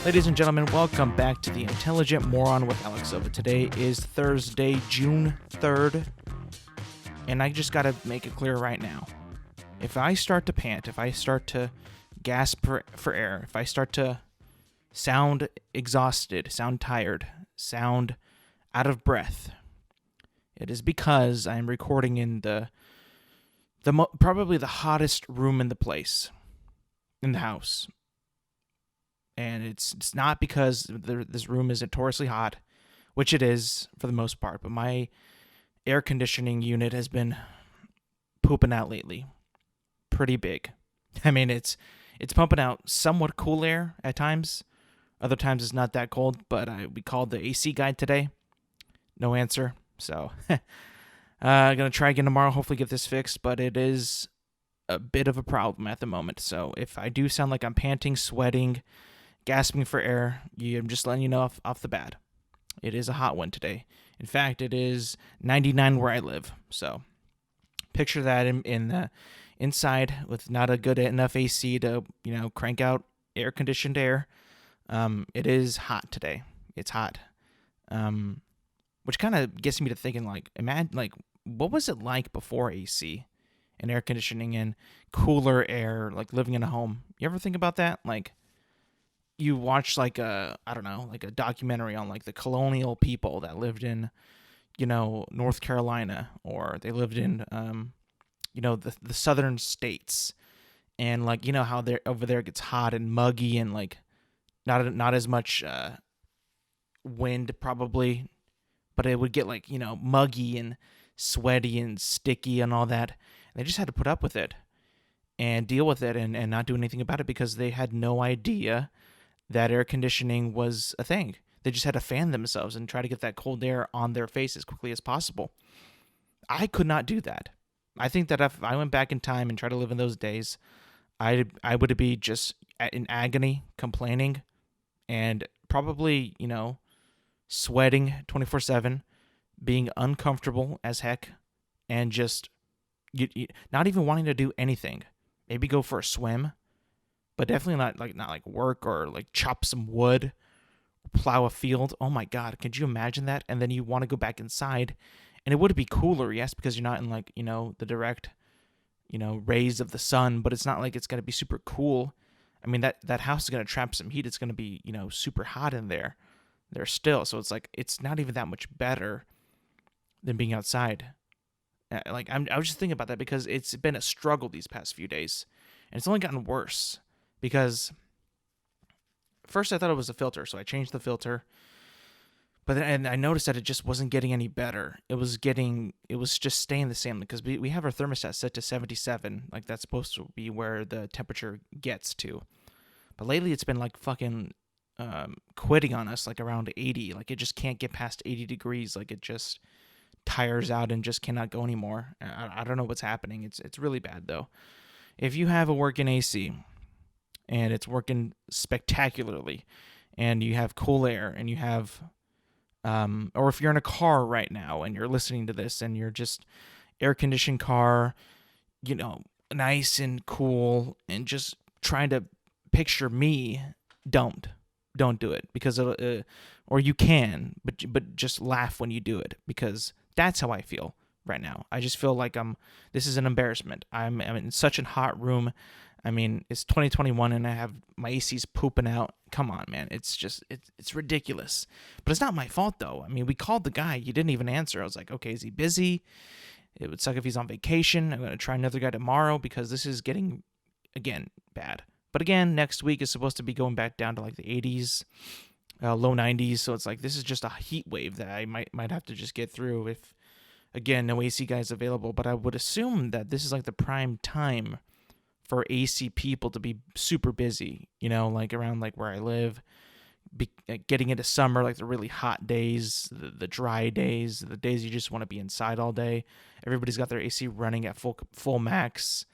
Ladies and gentlemen, welcome back to the Intelligent Moron with Alex Silva. Today is Thursday, June 3rd, and I just gotta make it clear right now. If I start to pant, if I start to gasp for air, if I start to sound exhausted, sound tired, sound out of breath, it is because I am recording in probably the hottest room in the house. And it's not because this room is notoriously hot, which it is for the most part, but my air conditioning unit has been pooping out lately. Pretty big. I mean, it's pumping out somewhat cool air at times. Other times it's not that cold, but we called the AC guy today. No answer. So I'm going to try again tomorrow, hopefully get this fixed, but it is a bit of a problem at the moment. So if I do sound like I'm panting, sweating, gasping for air, I'm just letting you know off the bat. It is a hot one today. In fact, it is 99 where I live. So picture that in the inside with not a good enough AC to, crank out air-conditioned air. It is hot today. It's hot. Which kind of gets me to thinking, imagine, what was it like before AC and air conditioning and cooler air, living in a home? You ever think about that? You watch a documentary on the colonial people that lived in, North Carolina, or they lived in, the southern states, and how they're over there it gets hot and muggy and not as much wind probably, but it would get muggy and sweaty and sticky and all that. And they just had to put up with it and deal with it and not do anything about it because they had no idea that air conditioning was a thing. They just had to fan themselves and try to get that cold air on their face as quickly as possible. I could not do that. I think that if I went back in time and tried to live in those days, I would be just in agony, complaining, and probably, sweating 24/7, being uncomfortable as heck, and just not even wanting to do anything. Maybe go for a swim, but definitely not work or chop some wood, plow a field. Oh my God, could you imagine that? And then you want to go back inside, and it would be cooler, yes, because you're not in the direct, rays of the sun, but it's not like it's gonna be super cool. I mean, that house is gonna trap some heat. It's gonna be super hot in there still. So it's not even that much better than being outside. I was just thinking about that because it's been a struggle these past few days, and it's only gotten worse. Because first I thought it was a filter, so I changed the filter. But then I noticed that it just wasn't getting any better. It was just staying the same because we have our thermostat set to 77. That's supposed to be where the temperature gets to. But lately it's been fucking quitting on us around 80. It just can't get past 80 degrees. It just tires out and just cannot go anymore. I don't know what's happening. It's really bad though. If you have a working AC and it's working spectacularly, and you have cool air, and you have, or if you're in a car right now and you're listening to this and you're just air-conditioned car, nice and cool, and just trying to picture me, don't do it, because or you can, but just laugh when you do it, because that's how I feel right now. I just feel like this is an embarrassment. I'm in such a hot room. I mean, it's 2021 and I have my AC's pooping out. Come on, man. It's just, it's ridiculous. But it's not my fault, though. I mean, we called the guy. He didn't even answer. I was like, okay, is he busy? It would suck if he's on vacation. I'm going to try another guy tomorrow because this is getting, again, bad. But again, next week is supposed to be going back down to the 80s, low 90s. So it's this is just a heat wave that I might have to just get through if, again, no AC guys available. But I would assume that this is the prime time for AC people to be super busy, around where I live, getting into summer, the really hot days, the dry days, the days you just want to be inside all day. Everybody's got their AC running at full max,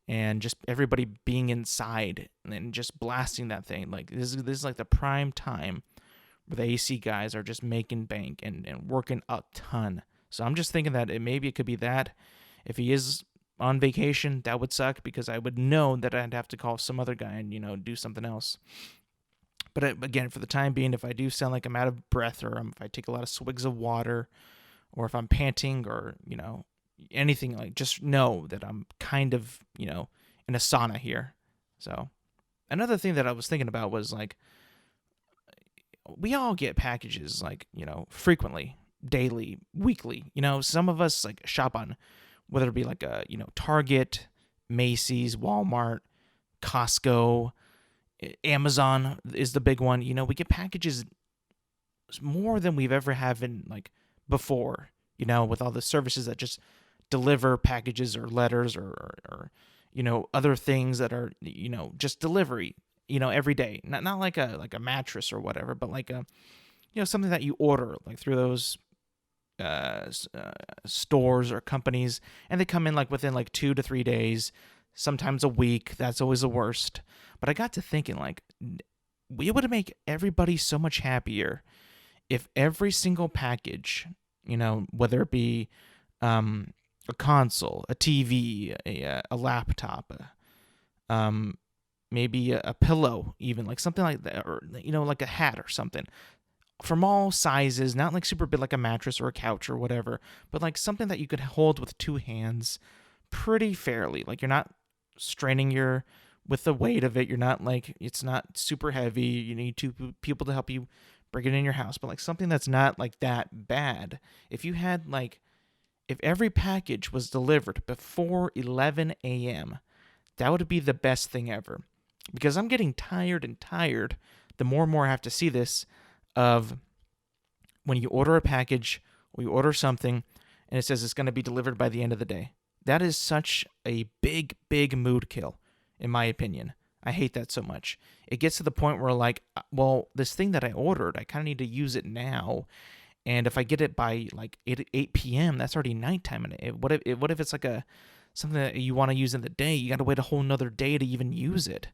and just everybody being inside and just blasting that thing. This is the prime time where the AC guys are just making bank and working a ton. So I'm just thinking that maybe it could be that. If he is on vacation, that would suck because I would know that I'd have to call some other guy and, do something else. But again, for the time being, if I do sound like I'm out of breath, or if I take a lot of swigs of water, or if I'm panting, or anything, like, just know that I'm kind of in a sauna here. So another thing that I was thinking about was, like, we all get packages, like, frequently, daily, weekly. Some of us, like, shop on, whether it be like a Target, Macy's, Walmart, Costco, Amazon is the big one. We get packages more than we've ever have in, like, before. With all the services that just deliver packages or letters, or other things that are just delivery. Every day. Not like a mattress or whatever, but like a something that you order, like, through those stores or companies, and they come in, like, within, like, 2 to 3 days, sometimes a week. That's always the worst. But I got to thinking, like, we would make everybody so much happier if every single package, whether it be a console, a TV, a laptop, maybe a pillow, even, like, something like that, or like a hat or something, from all sizes, not like super big like a mattress or a couch or whatever, but like something that you could hold with two hands pretty fairly. Like, you're not straining with the weight of it. You're not, like, it's not super heavy. You need two people to help you bring it in your house, but like something that's not like that bad. If you had, like, if every package was delivered before 11 a.m., that would be the best thing ever. Because I'm getting tired the more and more I have to see this, of when you order a package or you order something and it says it's going to be delivered by the end of the day. That is such a big, big mood kill, in my opinion. I hate that so much. It gets to the point where, like, well, this thing that I ordered, I kind of need to use it now. And if I get it by, like, 8 p.m., that's already nighttime. And what if it's like something that you want to use in the day? You got to wait a whole nother day to even use it.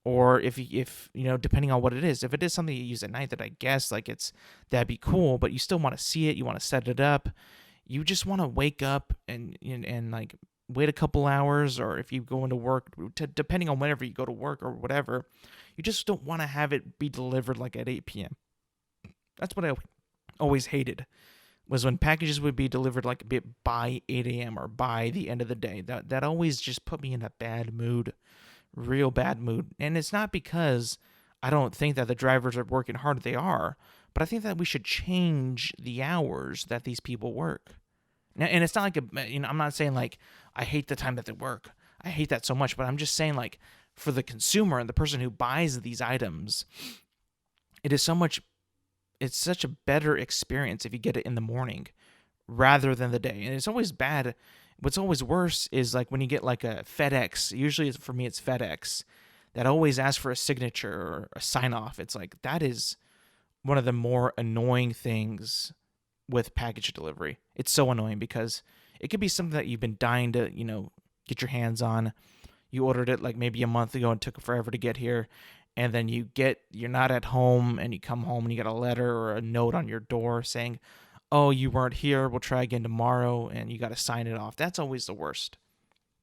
Or if depending on what it is, if it is something you use at night, that I guess, like, that'd be cool, but you still want to see it, you want to set it up, you just want to wake up and like wait a couple hours, or if you go into work, depending on whenever you go to work or whatever, you just don't want to have it be delivered like at 8 p.m. That's what I always hated, was when packages would be delivered like by 8 a.m. or by the end of the day. That always just put me in a bad mood. Real bad mood. And it's not because I don't think that the drivers are working hard. They are. But I think that we should change the hours that these people work. Now, and it's not like I'm not saying, like, I hate the time that they work. I hate that so much. But I'm just saying, like, for the consumer and the person who buys these items, it's such a better experience if you get it in the morning rather than the day. And it's always bad. What's always worse is, like, when you get, like, a FedEx. Usually for me it's FedEx that always asks for a signature or a sign off. It's like, that is one of the more annoying things with package delivery. It's so annoying because it could be something that you've been dying to get your hands on. You ordered it, like, maybe a month ago and took forever to get here, and then you're not at home, and you come home and you get a letter or a note on your door saying, oh, you weren't here, we'll try again tomorrow, and you got to sign it off. That's always the worst.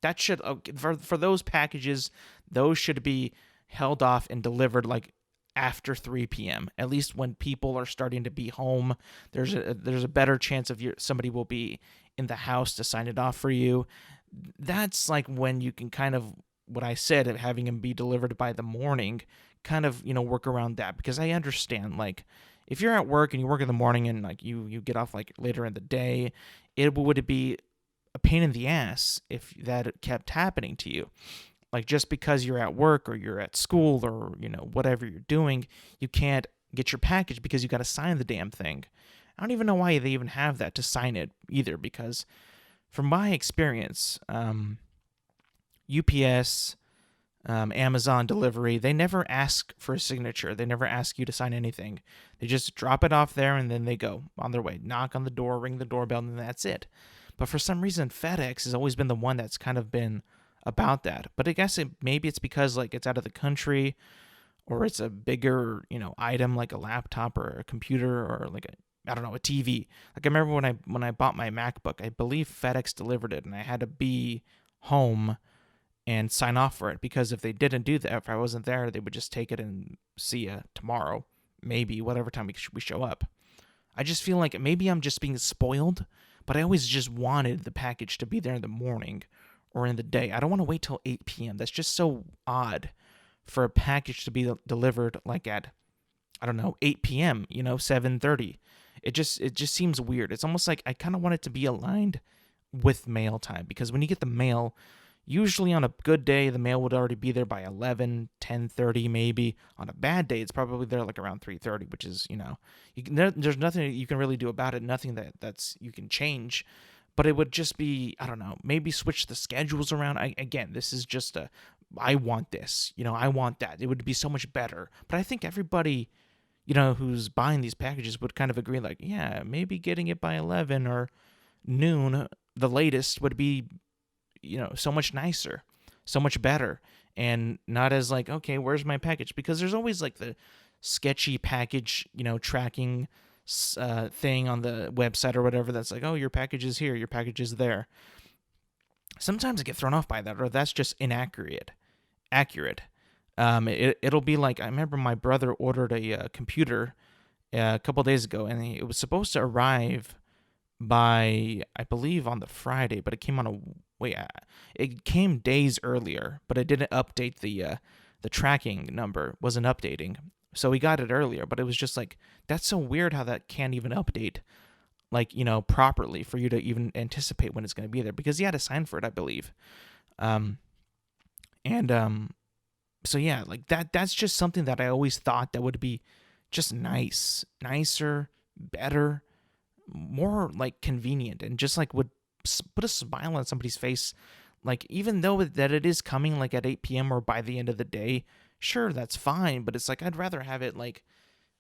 That should, for those packages, those should be held off and delivered, like, after 3 p.m. At least when people are starting to be home, there's a better chance of somebody will be in the house to sign it off for you. That's, like, when you can kind of, what I said, of having them be delivered by the morning, kind of, work around that. Because I understand, like, if you're at work and you work in the morning and, like, you get off, like, later in the day, it would be a pain in the ass if that kept happening to you. Like, just because you're at work or you're at school or, whatever you're doing, you can't get your package because you got to sign the damn thing. I don't even know why they even have that to sign it either, because from my experience, UPS, Amazon delivery, they never ask for a signature. They never ask you to sign anything. They just drop it off there and then they go on their way. Knock on the door, ring the doorbell, and that's it. But for some reason, FedEx has always been the one that's kind of been about that. But I guess maybe it's because, like, it's out of the country, or it's a bigger, item, like a laptop or a computer, or like a TV. Like, I remember when I bought my MacBook, I believe FedEx delivered it and I had to be home and sign off for it, because if they didn't do that, if I wasn't there, they would just take it and see ya tomorrow, maybe whatever time we show up. I just feel like maybe I'm just being spoiled, but I always just wanted the package to be there in the morning or in the day. I don't want to wait till 8 p.m. That's just so odd for a package to be delivered like at, I don't know, 8 p.m., 7:30. It just seems weird. It's almost like I kind of want it to be aligned with mail time, because when you get the mail, usually on a good day, the mail would already be there by 11, 10:30 maybe. On a bad day, it's probably there like around 3:30, which is, there's nothing you can really do about it, nothing that's you can change. But it would just be, I don't know, maybe switch the schedules around. Again, this is just I want this, I want that. It would be so much better. But I think everybody, who's buying these packages would kind of agree, like, yeah, maybe getting it by 11 or noon, the latest, would be, so much nicer, so much better, and not as like, okay, where's my package? Because there's always like the sketchy package, tracking thing on the website or whatever that's like, oh, your package is here, your package is there. Sometimes I get thrown off by that, or that's just inaccurate. It'll be like, I remember my brother ordered a computer a couple days ago, and it was supposed to arrive by, I believe, on the Friday, but it came on it came days earlier, but it didn't update the tracking number, wasn't updating, so we got it earlier. But it was just like, that's so weird how that can't even update, like, properly for you to even anticipate when it's going to be there, because he had to sign for it, I believe. So yeah, like that's just something that I always thought that would be just nicer, better, more like convenient, and just like would put a smile on somebody's face. Like, even though that it is coming like at 8 p.m. or by the end of the day, sure, that's fine, but it's like I'd rather have it like,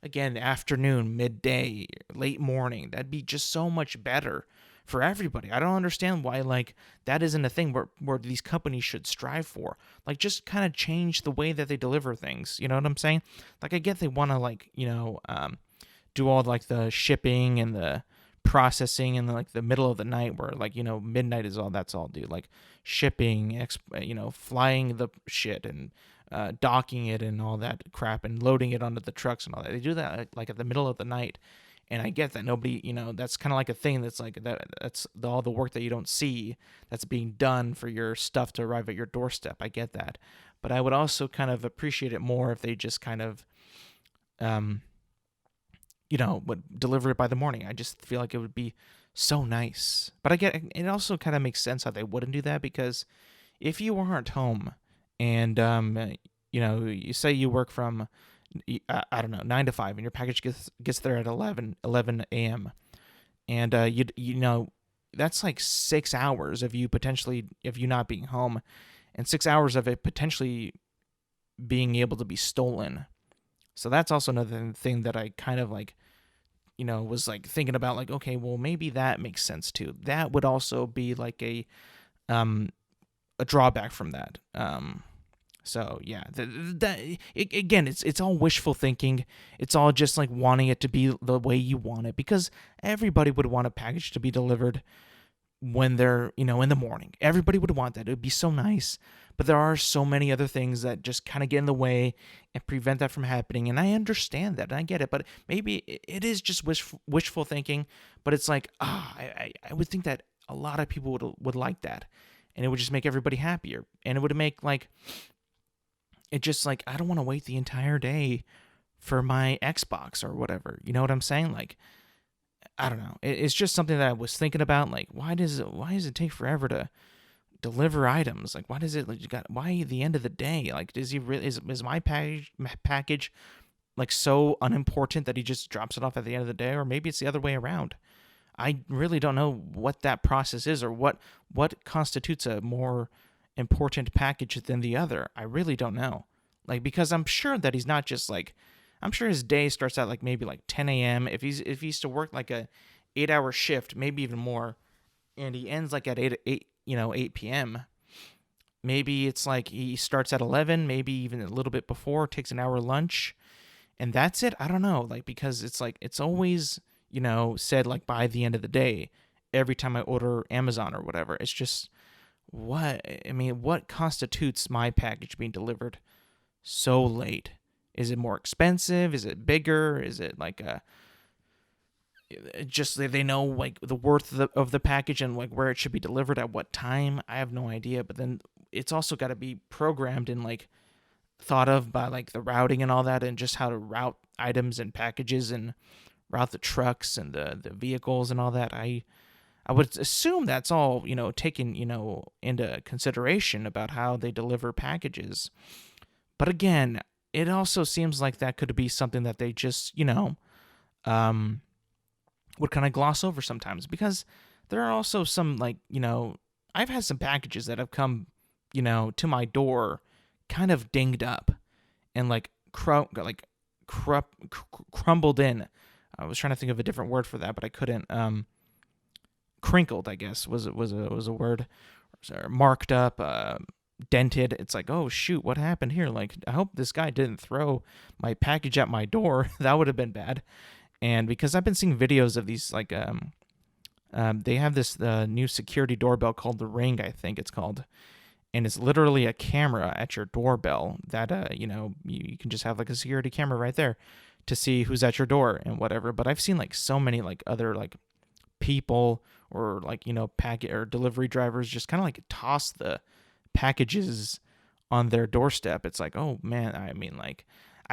again, afternoon, midday, late morning. That'd be just so much better for everybody. I don't understand why, like, that isn't a thing where these companies should strive for. Like, just kind of change the way that they deliver things. You know what I'm saying? Like, I get they want to, like, do all like the shipping and the processing in like the middle of the night, where like, midnight is all that's all do, like shipping, flying the shit and docking it and all that crap and loading it onto the trucks and all that. They do that like at the middle of the night. And I get that nobody, that's kind of like a thing that's like that's all the work that you don't see that's being done for your stuff to arrive at your doorstep. I get that. But I would also kind of appreciate it more if they just kind of would deliver it by the morning. I just feel like it would be so nice. But I get it also kind of makes sense how they wouldn't do that, because if you aren't home and you say you work from, I don't know, 9 to 5, and your package gets there at 11 a.m. and that's like 6 hours of you not being home, and 6 hours of it potentially being able to be stolen. So that's also another thing that I kind of like, was like thinking about, like, okay, well, maybe that makes sense too. That would also be like a drawback from that. So yeah, again, it's all wishful thinking. It's all just like wanting it to be the way you want it, because everybody would want a package to be delivered when they're, in the morning. Everybody would want that. It would be so nice. But there are so many other things that just kind of get in the way and prevent that from happening. And I understand that, and I get it. But maybe it is just wishful thinking. But it's like, I would think that a lot of people would like that. And it would just make everybody happier. And it would make, like, it just, like, I don't want to wait the entire day for my Xbox or whatever. You know what I'm saying? Like, I don't know. It's just something that I was thinking about. Like, why does it take forever to deliver items? Like, why the end of the day? Like, does he really, is my package like so unimportant that he just drops it off at the end of the day? Or maybe it's the other way around. I really don't know what that process is, or what constitutes a more important package than the other. I really don't know. Like, because I'm sure that he's not just like, I'm sure his day starts at like maybe like 10 a.m. If he's to work like a 8-hour shift, maybe even more, and he ends like at 8 p.m. Maybe it's like he starts at 11, maybe even a little bit before, takes an hour lunch, and that's it. I don't know, like, because it's like, it's always, said like by the end of the day every time I order Amazon or whatever. It's just, what constitutes my package being delivered so late? Is it more expensive? Is it bigger? Is it like a just they know like the worth of the package and like where it should be delivered at what time? I have no idea. But then it's also got to be programmed and like thought of by like the routing and all that, and just how to route items and packages and route the trucks and the vehicles and all that. I would assume that's all, taken, into consideration about how they deliver packages. But again, it also seems like that could be something that they just, would kind of gloss over sometimes, because there are also some like, I've had some packages that have come, to my door kind of dinged up and like crumbled in. I was trying to think of a different word for that, but I couldn't. Crinkled, I guess, was a word. Or marked up, dented. It's like, oh shoot, what happened here? Like, I hope this guy didn't throw my package at my door. That would have been bad. And because I've been seeing videos of these, like, they have this new security doorbell called the Ring, I think it's called, and it's literally a camera at your doorbell that you can just have like a security camera right there to see who's at your door and whatever. But I've seen like so many like other like people or like packet or delivery drivers just kind of like toss the packages on their doorstep. It's like, oh man, I mean, like,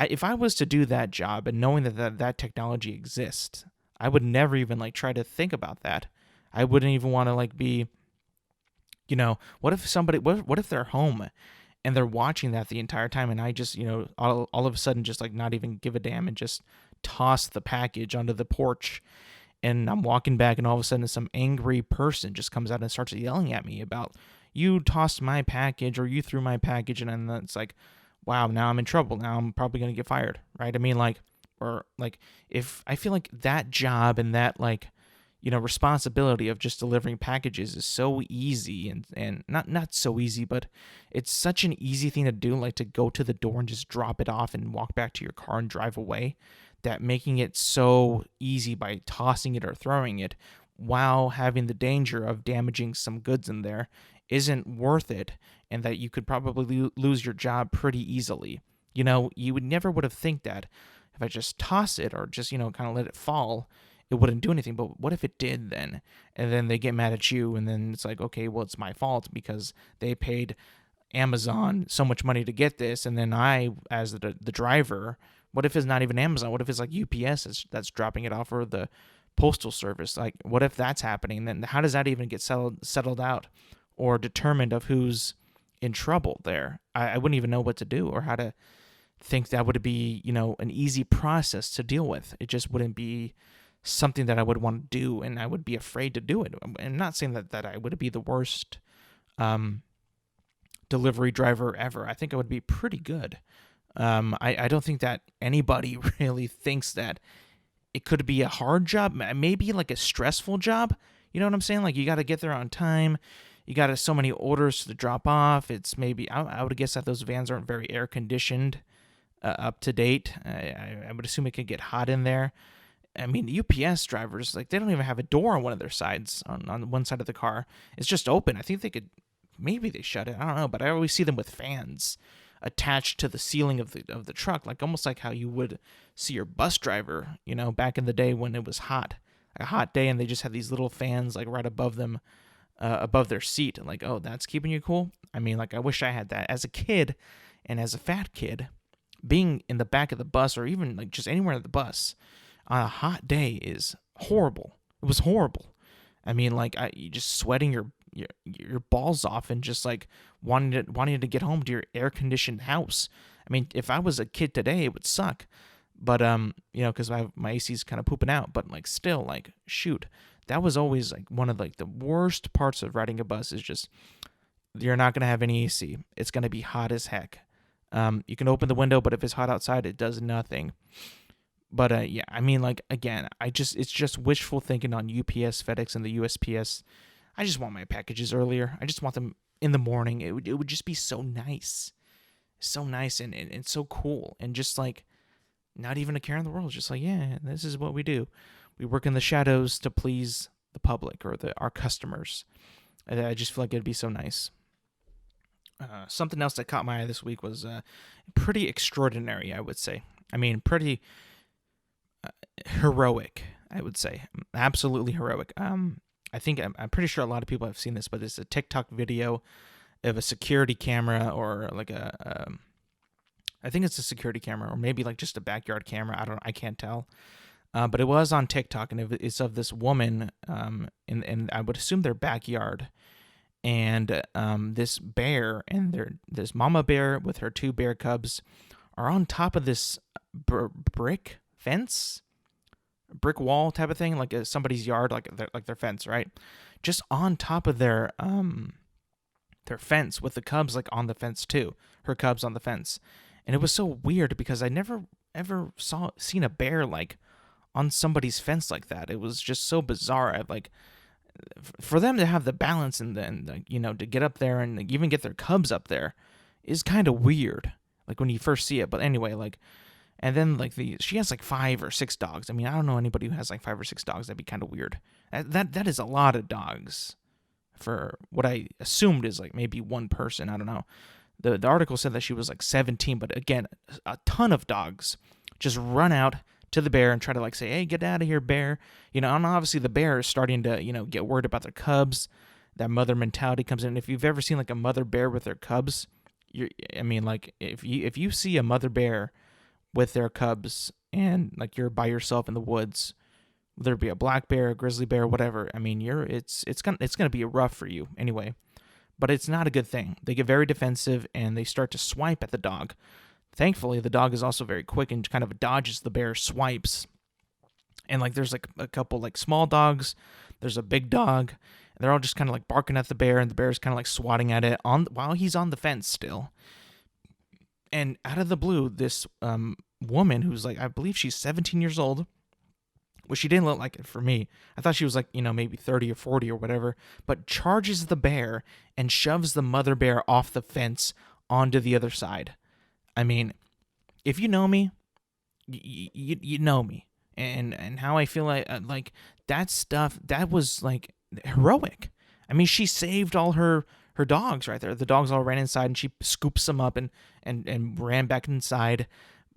if I was to do that job and knowing that technology exists, I would never even like try to think about that. I wouldn't even want to like be, what if they're home and they're watching that the entire time, and I just, all of a sudden just like not even give a damn and just toss the package onto the porch, and I'm walking back, and all of a sudden some angry person just comes out and starts yelling at me about, you tossed my package or you threw my package, and then it's like, wow, now I'm in trouble. Now I'm probably going to get fired, right? I mean, like, or like, if I feel like that job and that like, responsibility of just delivering packages is so easy, and not so easy, but it's such an easy thing to do, like to go to the door and just drop it off and walk back to your car and drive away, that making it so easy by tossing it or throwing it while having the danger of damaging some goods in there isn't worth it, and that you could probably lose your job pretty easily. You would never would have think that if I just toss it or just, kind of let it fall, it wouldn't do anything. But what if it did then? And then they get mad at you, and then it's like, okay, well, it's my fault because they paid Amazon so much money to get this, and then I, as the driver, what if it's not even Amazon? What if it's like UPS that's dropping it off, or the postal service? Like, what if that's happening? Then how does that even get settled out or determined of who's in trouble there? I wouldn't even know what to do or how to think that would be, an easy process to deal with. It just wouldn't be something that I would want to do, and I would be afraid to do it. I'm not saying that I would be the worst delivery driver ever. I think I would be pretty good. I don't think that anybody really thinks that it could be a hard job, maybe like a stressful job. You know what I'm saying? Like, you got to get there on time. You got so many orders to drop off. It's maybe, I would guess that those vans aren't very air conditioned, up to date. I would assume it could get hot in there. I mean, UPS drivers, like, they don't even have a door on one of their sides, on one side of the car. It's just open. I think they could, maybe they shut it. I don't know, but I always see them with fans attached to the ceiling of the truck, like almost like how you would see your bus driver, back in the day when it was hot, a hot day, and they just had these little fans like right above them, above their seat. And like, oh, that's keeping you cool. I mean, like, I wish I had that as a kid, and as a fat kid, being in the back of the bus, or even like just anywhere in the bus on a hot day is horrible. It was horrible. I mean, like, you just sweating your balls off and just like wanting to get home to your air conditioned house. I mean, if I was a kid today, it would suck. But because my AC's kind of pooping out. But like, still, like, shoot, that was always like one of like the worst parts of riding a bus, is just you're not gonna have any AC. It's gonna be hot as heck. You can open the window, but if it's hot outside, it does nothing. But yeah, I mean, like, again, it's just wishful thinking on UPS, FedEx, and the USPS. I just want my packages earlier. I just want them in the morning. It would just be so nice, and so cool, and just like not even a care in the world. Just like, yeah, this is what we do. We work in the shadows to please the public or our customers. I just feel like it'd be so nice. Something else that caught my eye this week was pretty extraordinary, I would say. I mean, pretty heroic, I would say. Absolutely heroic. I think I'm pretty sure a lot of people have seen this, but it's a TikTok video of a security camera or like I think it's a security camera or maybe like just a backyard camera. I can't tell. But it was on TikTok, and it's of this woman in I would assume their backyard, and this bear and this mama bear with her two bear cubs are on top of this brick fence, brick wall type of thing, like somebody's yard, like their fence, right? Just on top of their fence with the cubs like on the fence too. Her cubs on the fence, and it was so weird because I never ever seen a bear like on somebody's fence like that. It was just so bizarre. For them to have the balance and then to get up there and even get their cubs up there is kind of weird. Like when you first see it, but anyway, and then she has like 5 or 6 dogs. I mean, I don't know anybody who has like 5 or 6 dogs. That'd be kind of weird. That is a lot of dogs for what I assumed is like maybe one person. I don't know. The article said that she was like 17, but again, a ton of dogs just run out to the bear and try to say, hey, get out of here, bear. And obviously the bear is starting to, get worried about their cubs. That mother mentality comes in. If you've ever seen like a mother bear with their cubs, if you see a mother bear with their cubs and like you're by yourself in the woods, whether it be a black bear, a grizzly bear, whatever, I mean, it's gonna be rough for you anyway. But it's not a good thing. They get very defensive and they start to swipe at the dog. Thankfully, the dog is also very quick and kind of dodges the bear's swipes. And there's like a couple like small dogs. There's a big dog. And they're all just kind of like barking at the bear, and the bear's kind of like swatting at it while he's on the fence still. And out of the blue, this woman who's I believe she's 17 years old. Well, she didn't look like it for me. I thought she was maybe 30 or 40 or whatever. But charges the bear and shoves the mother bear off the fence onto the other side. I mean, if you know me, you know me, and how I feel like that stuff, that was heroic. I mean, she saved all her dogs right there. The dogs all ran inside, and she scoops them up and ran back inside.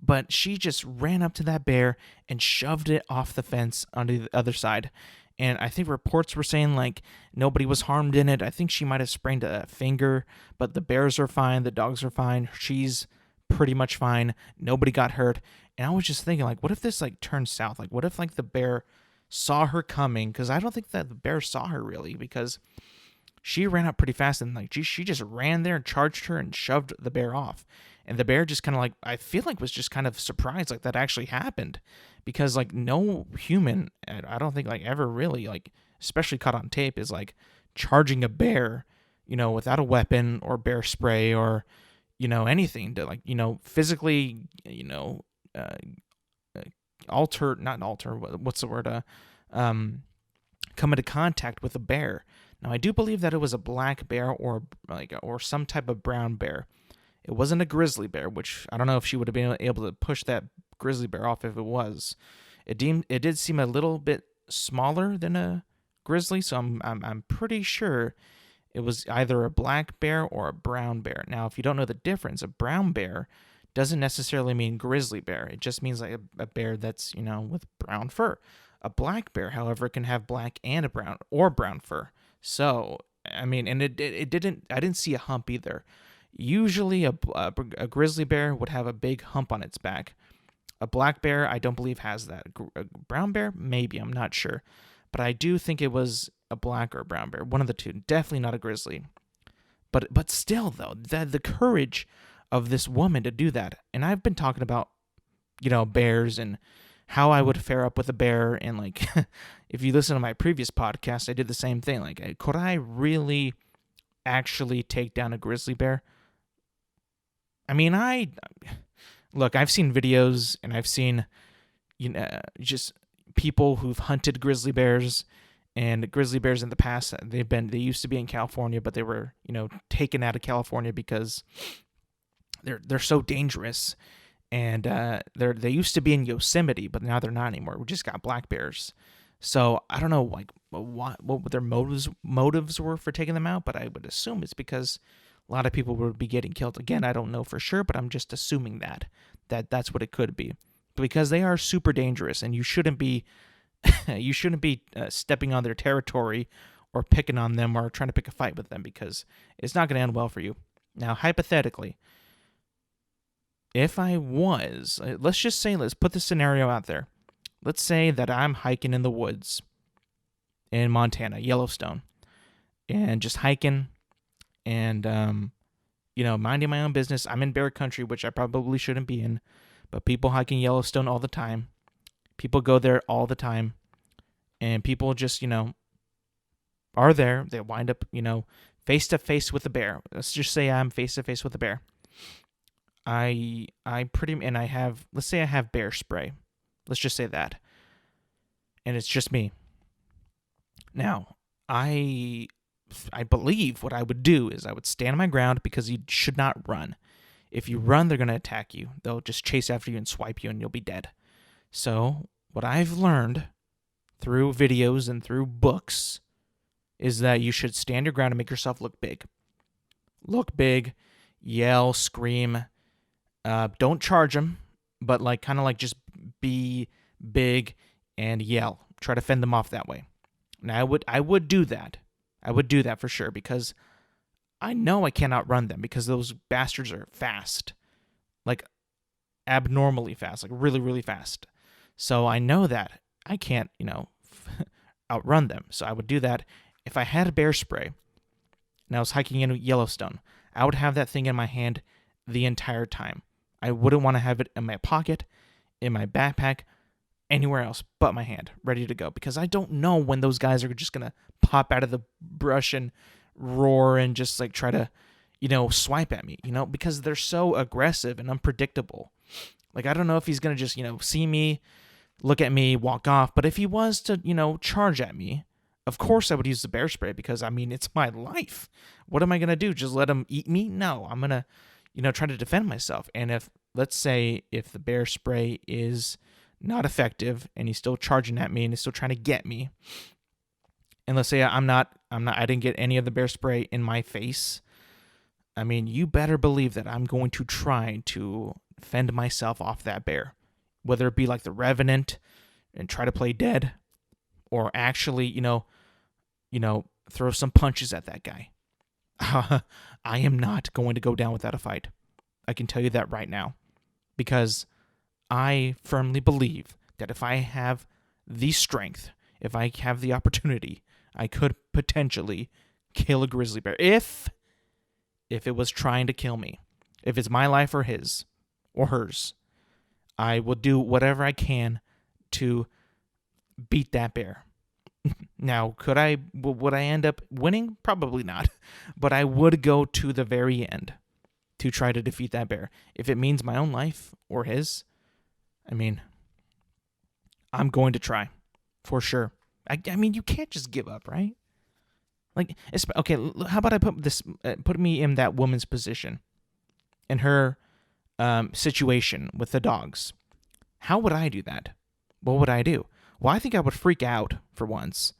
But she just ran up to that bear and shoved it off the fence onto the other side. And I think reports were saying nobody was harmed in it. I think she might have sprained a finger, but the bears are fine, the dogs are fine. She's pretty much fine. Nobody got hurt. And I was just thinking, what if this turns south? What if the bear saw her coming? Because I don't think that the bear saw her really, because she ran up pretty fast and she just ran there and charged her and shoved the bear off. And the bear just kind of I feel was just kind of surprised that actually happened, because no human, I don't think ever really especially caught on tape, is charging a bear, without a weapon or bear spray or anything to physically, what's the word, come into contact with a bear. Now, I do believe that it was a black bear or some type of brown bear. It wasn't a grizzly bear, which I don't know if she would have been able to push that grizzly bear off if it was. It did seem a little bit smaller than a grizzly, so I'm pretty sure it was either a black bear or a brown bear. Now, if you don't know the difference, a brown bear doesn't necessarily mean grizzly bear. It just means a bear that's, with brown fur. A black bear, however, can have black and a brown fur. So, I mean, and I didn't see a hump either. Usually a grizzly bear would have a big hump on its back. A black bear, I don't believe has that. A brown bear, maybe, I'm not sure. But I do think it was a black or a brown bear, one of the two. Definitely not a grizzly. But still, though, the courage of this woman to do that. And I've been talking about, bears and how I would fare up with a bear. And if you listen to my previous podcast, I did the same thing. Could I really actually take down a grizzly bear? I mean, I've seen videos and I've seen, just people who've hunted grizzly bears, and grizzly bears in the past, they used to be in California, but they were, taken out of California because they're so dangerous. And they used to be in Yosemite, but now they're not anymore. We just got black bears. So I don't know what their motives were for taking them out, but I would assume it's because a lot of people would be getting killed. Again, I don't know for sure, but I'm just assuming that's what it could be, because they are super dangerous, and you shouldn't be stepping on their territory or picking on them or trying to pick a fight with them, because it's not going to end well for you. Now, hypothetically, if I was, let's put the scenario out there. Let's say that I'm hiking in the woods in Montana, Yellowstone, and just hiking and, minding my own business. I'm in bear country, which I probably shouldn't be in, but people hiking Yellowstone all the time. People go there all the time, and people just, are there. They wind up, face to face with a bear. Let's just say I'm face to face with a bear. Let's say I have bear spray. Let's just say that. And it's just me. Now, I believe what I would do is I would stand my ground, because you should not run. If you run, they're going to attack you. They'll just chase after you and swipe you, and you'll be dead. So, what I've learned through videos and through books is that you should stand your ground and make yourself look big. Look big, yell, scream. Don't charge them, but just be big and yell. Try to fend them off that way. Now, I would do that. I would do that for sure, because I know I cannot run them, because those bastards are fast. Abnormally fast, really, really fast. So I know that I can't, outrun them. So I would do that. If I had a bear spray and I was hiking in Yellowstone, I would have that thing in my hand the entire time. I wouldn't want to have it in my pocket, in my backpack, anywhere else but my hand, ready to go, because I don't know when those guys are just going to pop out of the brush and roar and just try to, swipe at me, because they're so aggressive and unpredictable. I don't know if he's going to just, see me, look at me, walk off. But if he was to, charge at me, of course I would use the bear spray, because, it's my life. What am I going to do? Just let him eat me? No, I'm going to, try to defend myself. And let's say if the bear spray is not effective and he's still charging at me and he's still trying to get me, and let's say I didn't get any of the bear spray in my face, you better believe that I'm going to try to fend myself off that bear, whether it be like the Revenant and try to play dead, or actually, throw some punches at that guy. I am not going to go down without a fight. I can tell you that right now, because I firmly believe that if I have the strength, if I have the opportunity, I could potentially kill a grizzly bear if it was trying to kill me. If it's my life or his or hers, I will do whatever I can to beat that bear. Now, would I end up winning? Probably not. But I would go to the very end to try to defeat that bear. If it means my own life or his, I'm going to try for sure. You can't just give up, right? Okay, how about I put me in that woman's position, in her situation with the dogs. How would I do that? What would I do? Well, I think I would freak out for once,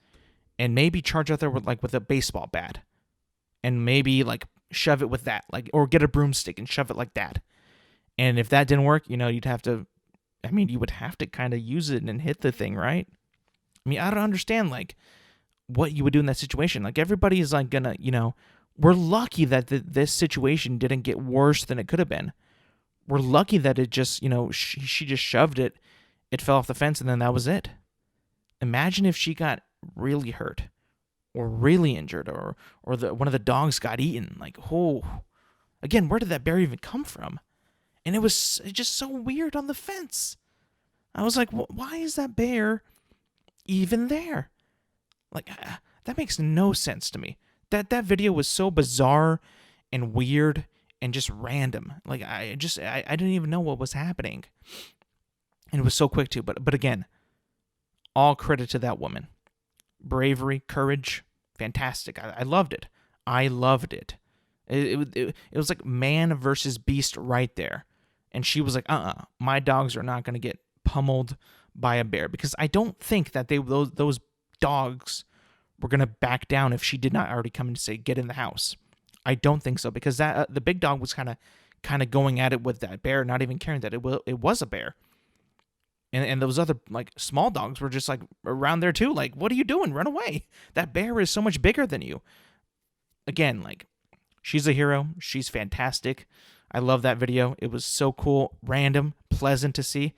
and maybe charge out there with a baseball bat, and maybe shove it with that, or get a broomstick and shove it like that. And if that didn't work, you'd have to, you would have to kind of use it and hit the thing, right? I don't understand what you would do in that situation. Everybody is gonna, we're lucky that this situation didn't get worse than it could have been. We're lucky that it just, she just shoved it, it fell off the fence, and then that was it. Imagine if she got really hurt or really injured, or one of the dogs got eaten. Again, where did that bear even come from? And it was just so weird on the fence. I was like, why is that bear even there? That makes no sense to me. That video was so bizarre and weird and just random. I didn't even know what was happening. And it was so quick too. But again, all credit to that woman. Bravery, courage, fantastic. I loved it. I loved it. It was like man versus beast right there. And she was like, my dogs are not going to get pummeled by a bear, because I don't think that those dogs were going to back down if she did not already come and say, get in the house. I don't think so, because that the big dog was kind of going at it with that bear, not even caring that it was a bear. And those other like small dogs were just like around there too. Like, what are you doing? Run away! That bear is so much bigger than you. Again, like, she's a hero. She's fantastic. I love that video. It was so cool, random, pleasant to see,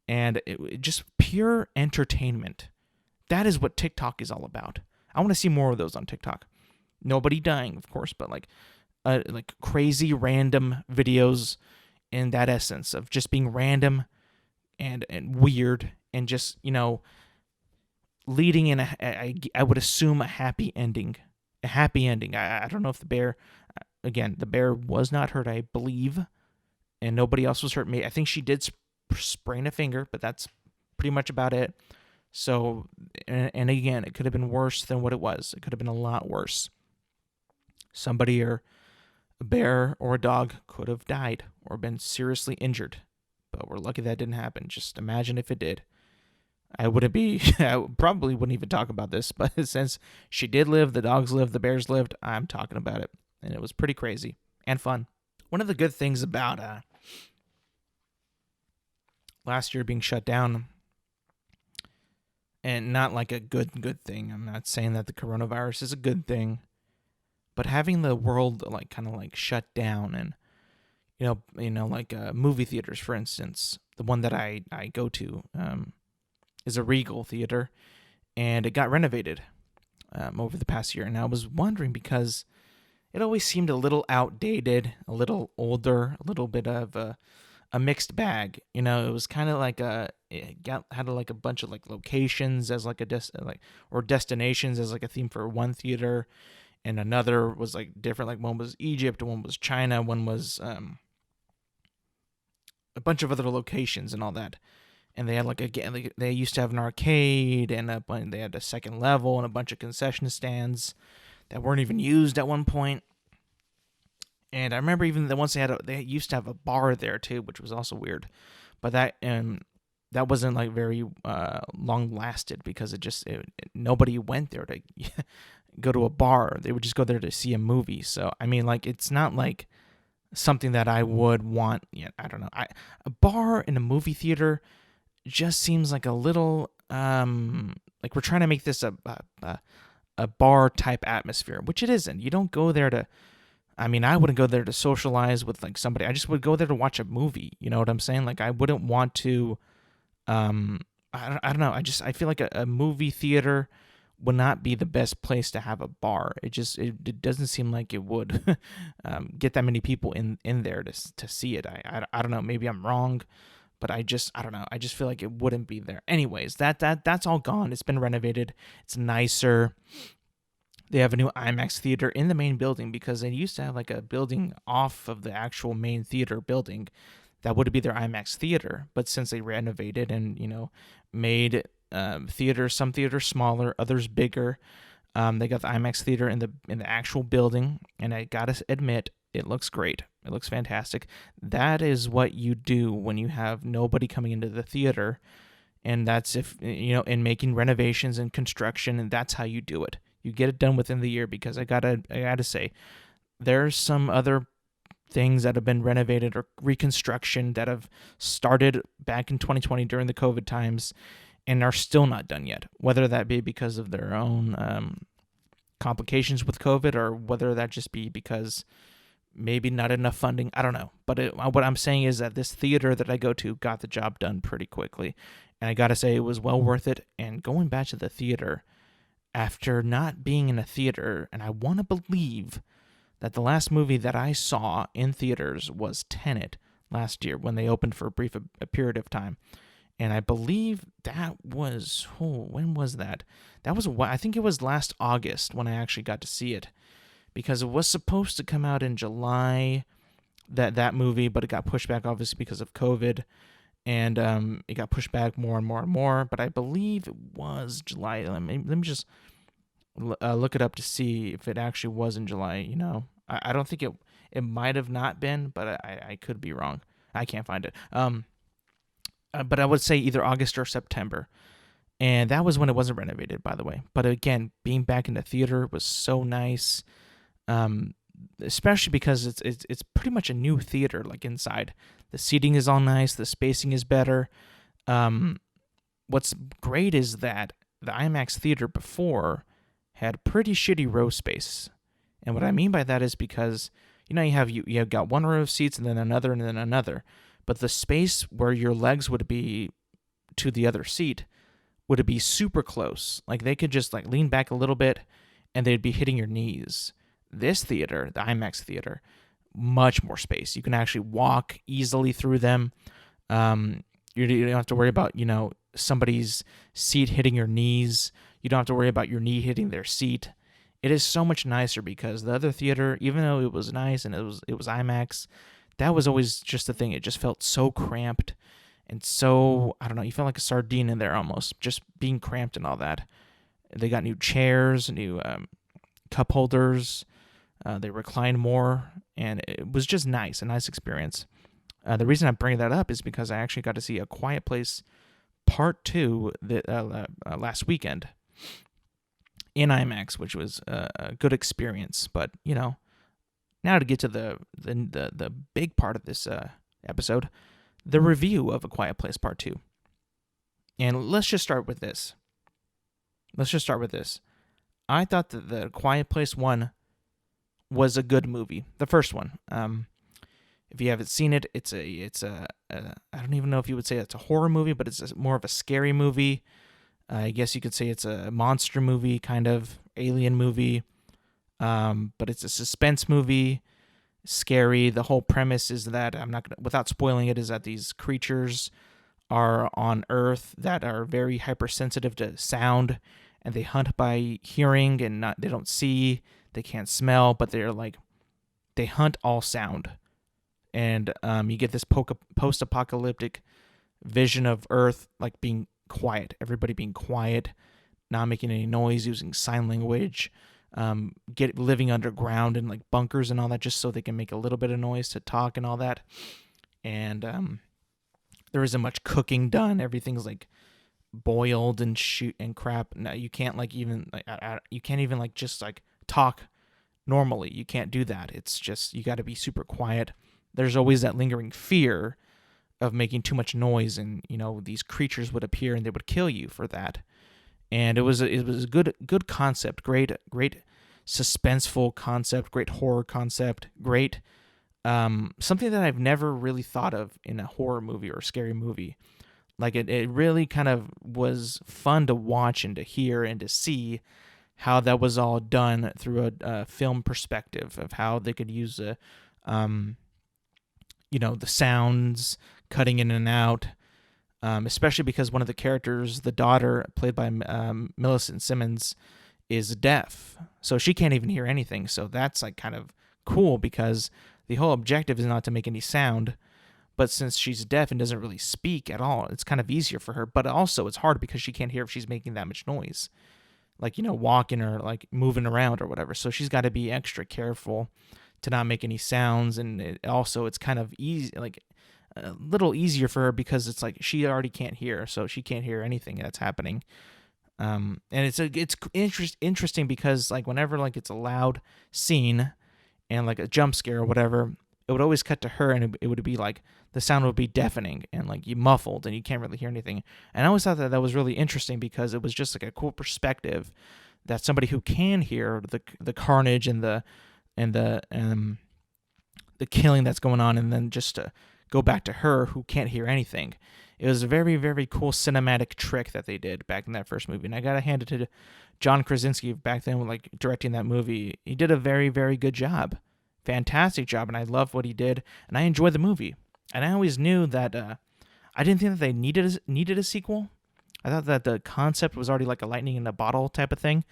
and it just pure entertainment. That is what TikTok is all about. I want to see more of those on TikTok. Nobody dying, of course, but like crazy random videos in that essence of just being random and weird, and just, leading in I would assume a happy ending. A happy ending. I don't know if the bear, again, the bear was not hurt, I believe, and nobody else was hurt. I think she did sprain a finger, but that's pretty much about it. So, and again, it could have been worse than what it was. It could have been a lot worse. Somebody, or a bear or a dog, could have died or been seriously injured. But we're lucky that didn't happen. Just imagine if it did. I probably wouldn't even talk about this, but since she did live, the dogs lived, the bears lived, I'm talking about it. And it was pretty crazy and fun. One of the good things about last year being shut down, and not like a good thing, I'm not saying that the coronavirus is a good thing, but having the world like kind of like shut down, and like movie theaters, for instance, the one that I go to is a Regal theater, and it got renovated over the past year. And I was wondering, because it always seemed a little outdated, a little older, a little bit of a mixed bag. It was kind of like had like a bunch of like locations as like or destinations as like a theme for one theater, and another was like different. Like one was Egypt, one was China, one was a bunch of other locations and all that. And they had they used to have an arcade, and they had a second level and a bunch of concession stands that weren't even used at one point. And I remember even that once they used to have a bar there too, which was also weird. But that wasn't like very long lasted, because nobody went there to go to a bar. They would just go there to see a movie. So I mean, like, it's not like something that I would want. I don't know. A bar in a movie theater just seems like a little like we're trying to make this a bar type atmosphere, which it isn't. You don't go there to. I mean, I wouldn't go there to socialize with like somebody. I just would go there to watch a movie. You know what I'm saying? Like, I wouldn't want to. I don't know. I feel like a movie theater would not be the best place to have a bar. It doesn't seem like it would get that many people in there to see it. I don't know. Maybe I'm wrong, but I don't know. I just feel like it wouldn't be there. Anyways, that's all gone. It's been renovated. It's nicer. They have a new IMAX theater in the main building, because they used to have like a building off of the actual main theater building that would be their IMAX theater. But since they renovated and, made some theaters smaller, others bigger, they got the IMAX theater in the actual building, and I gotta admit, it looks great. It looks fantastic. That is what you do when you have nobody coming into the theater, and that's in making renovations and construction, and that's how you do it. You get it done within the year, because I gotta say, there's some other things that have been renovated or reconstruction that have started back in 2020 during the COVID times and are still not done yet, whether that be because of their own complications with COVID, or whether that just be because maybe not enough funding. I don't know. But what I'm saying is that this theater that I go to got the job done pretty quickly. And I got to say, it was well worth it. And going back to the theater, after not being in a theater, and I want to believe that the last movie that I saw in theaters was Tenet last year, when they opened for a period of time. And I believe that was, when was that? I think it was last August when I actually got to see it, because it was supposed to come out in July, that movie, but it got pushed back obviously because of COVID, and it got pushed back more and more and more. But I believe it was July. Let me just look it up to see if it actually was in July. I don't think it might have not been, but I could be wrong. I can't find it. But I would say either August or September. And that was when it wasn't renovated, by the way. But again, being back in the theater was so nice. especially because it's pretty much a new theater. Like inside, the seating is all nice, the spacing is better. Um, what's great is that the IMAX theater before had pretty shitty row space, and what I mean by that is because you have got one row of seats and then another, but the space where your legs would be to the other seat would be super close. Like they could just like lean back a little bit and they'd be hitting your knees. This theater, the IMAX theater, much more space. You can actually walk easily through them. You don't have to worry about, somebody's seat hitting your knees. You don't have to worry about your knee hitting their seat. It is so much nicer because the other theater, even though it was nice and it was IMAX, that was always just the thing. It just felt so cramped and so, I don't know, you felt like a sardine in there almost, just being cramped and all that. They got new chairs, new cup holders. They reclined more, and it was just nice, a nice experience. The reason I bring that up is because I actually got to see A Quiet Place Part 2 last weekend in IMAX, which was a good experience. But, now to get to the big part of this episode, the review of A Quiet Place Part 2. And let's just start with this. I thought that The Quiet Place 1 was a good movie. The first one. If you haven't seen it, it's a I don't even know if you would say it's a horror movie, but it's more of a scary movie. I guess you could say it's a monster movie, kind of alien movie. But it's a suspense movie, scary. The whole premise is that without spoiling it, is that these creatures are on Earth that are very hypersensitive to sound, and they hunt by hearing and they don't see, they can't smell, but they hunt all sound. And you get this post-apocalyptic vision of Earth like being quiet, everybody being quiet, not making any noise, using sign language, living underground in like bunkers and all that, just so they can make a little bit of noise to talk and all that. And there isn't much cooking done. Everything's like boiled and shoot and crap. No, you can't just like talk normally. You can't do that. It's just you got to be super quiet. There's always that lingering fear of making too much noise, and these creatures would appear and they would kill you for that. And it was a good concept, great suspenseful concept, great horror concept, great something that I've never really thought of in a horror movie or a scary movie. Like it really kind of was fun to watch and to hear and to see how that was all done through a film perspective of how they could use the sounds cutting in and out, especially because one of the characters, the daughter played by Millicent Simmons, is deaf, so she can't even hear anything. So that's like kind of cool because the whole objective is not to make any sound, but since she's deaf and doesn't really speak at all, it's kind of easier for her. But also it's hard because she can't hear if she's making that much noise, like walking or like moving around or whatever. So she's got to be extra careful to not make any sounds, and it's kind of easy, like a little easier for her because it's like she already can't hear, so she can't hear anything that's happening. And it's interesting because like whenever like it's a loud scene and like a jump scare or whatever, it would always cut to her, and it would be like the sound would be deafening and like you muffled and you can't really hear anything. And I always thought that was really interesting because it was just like a cool perspective that somebody who can hear the carnage and the killing that's going on, and then just to go back to her who can't hear anything. It was a very, very cool cinematic trick that they did back in that first movie, and I gotta hand it to John Krasinski back then, like directing that movie. He did a very, very good job, fantastic job, and I loved what he did, and I enjoyed the movie. And I always knew that I didn't think that they needed a sequel. I thought that the concept was already like a lightning in a bottle type of thing.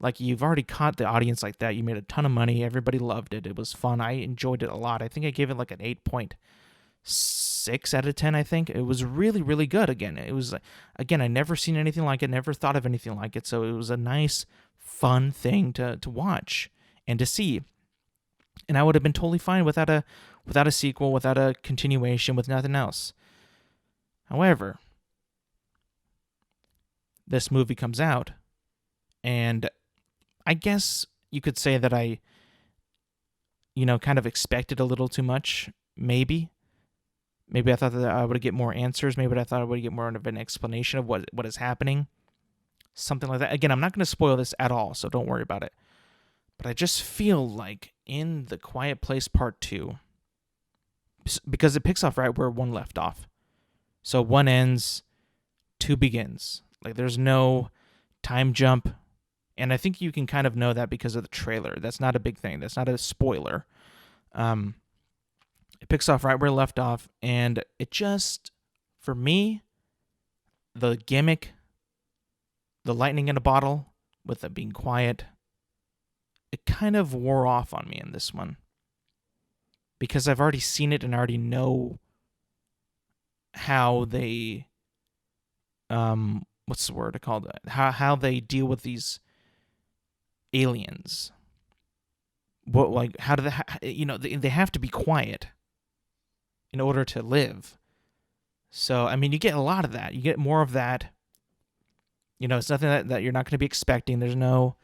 Like, you've already caught the audience like that. You made a ton of money. Everybody loved it. It was fun. I enjoyed it a lot. I think I gave it like an 8.6 out of 10, I think. It was really, really good. Again, I never seen anything like it, never thought of anything like it. So it was a nice, fun thing to watch and to see. And I would have been totally fine without a sequel, without a continuation, with nothing else. However, this movie comes out, and I guess you could say that I kind of expected a little too much, maybe. Maybe I thought that I would get more answers. Maybe I thought I would get more of an explanation of what is happening. Something like that. Again, I'm not going to spoil this at all, so don't worry about it. But I just feel like in The Quiet Place Part 2, because it picks off right where 1 left off. So 1 ends, 2 begins. Like, there's no time jump. And I think you can kind of know that because of the trailer. That's not a big thing. That's not a spoiler. It picks off right where it left off. And it just, for me, the gimmick, the lightning in a bottle with it being quiet, it kind of wore off on me in this one. Because I've already seen it and I already know how they, what's the word called? How they deal with these aliens. What, like, how do they have to be quiet in order to live. So, I mean, you get a lot of that. You get more of that. It's nothing that you're not going to be expecting. There's no,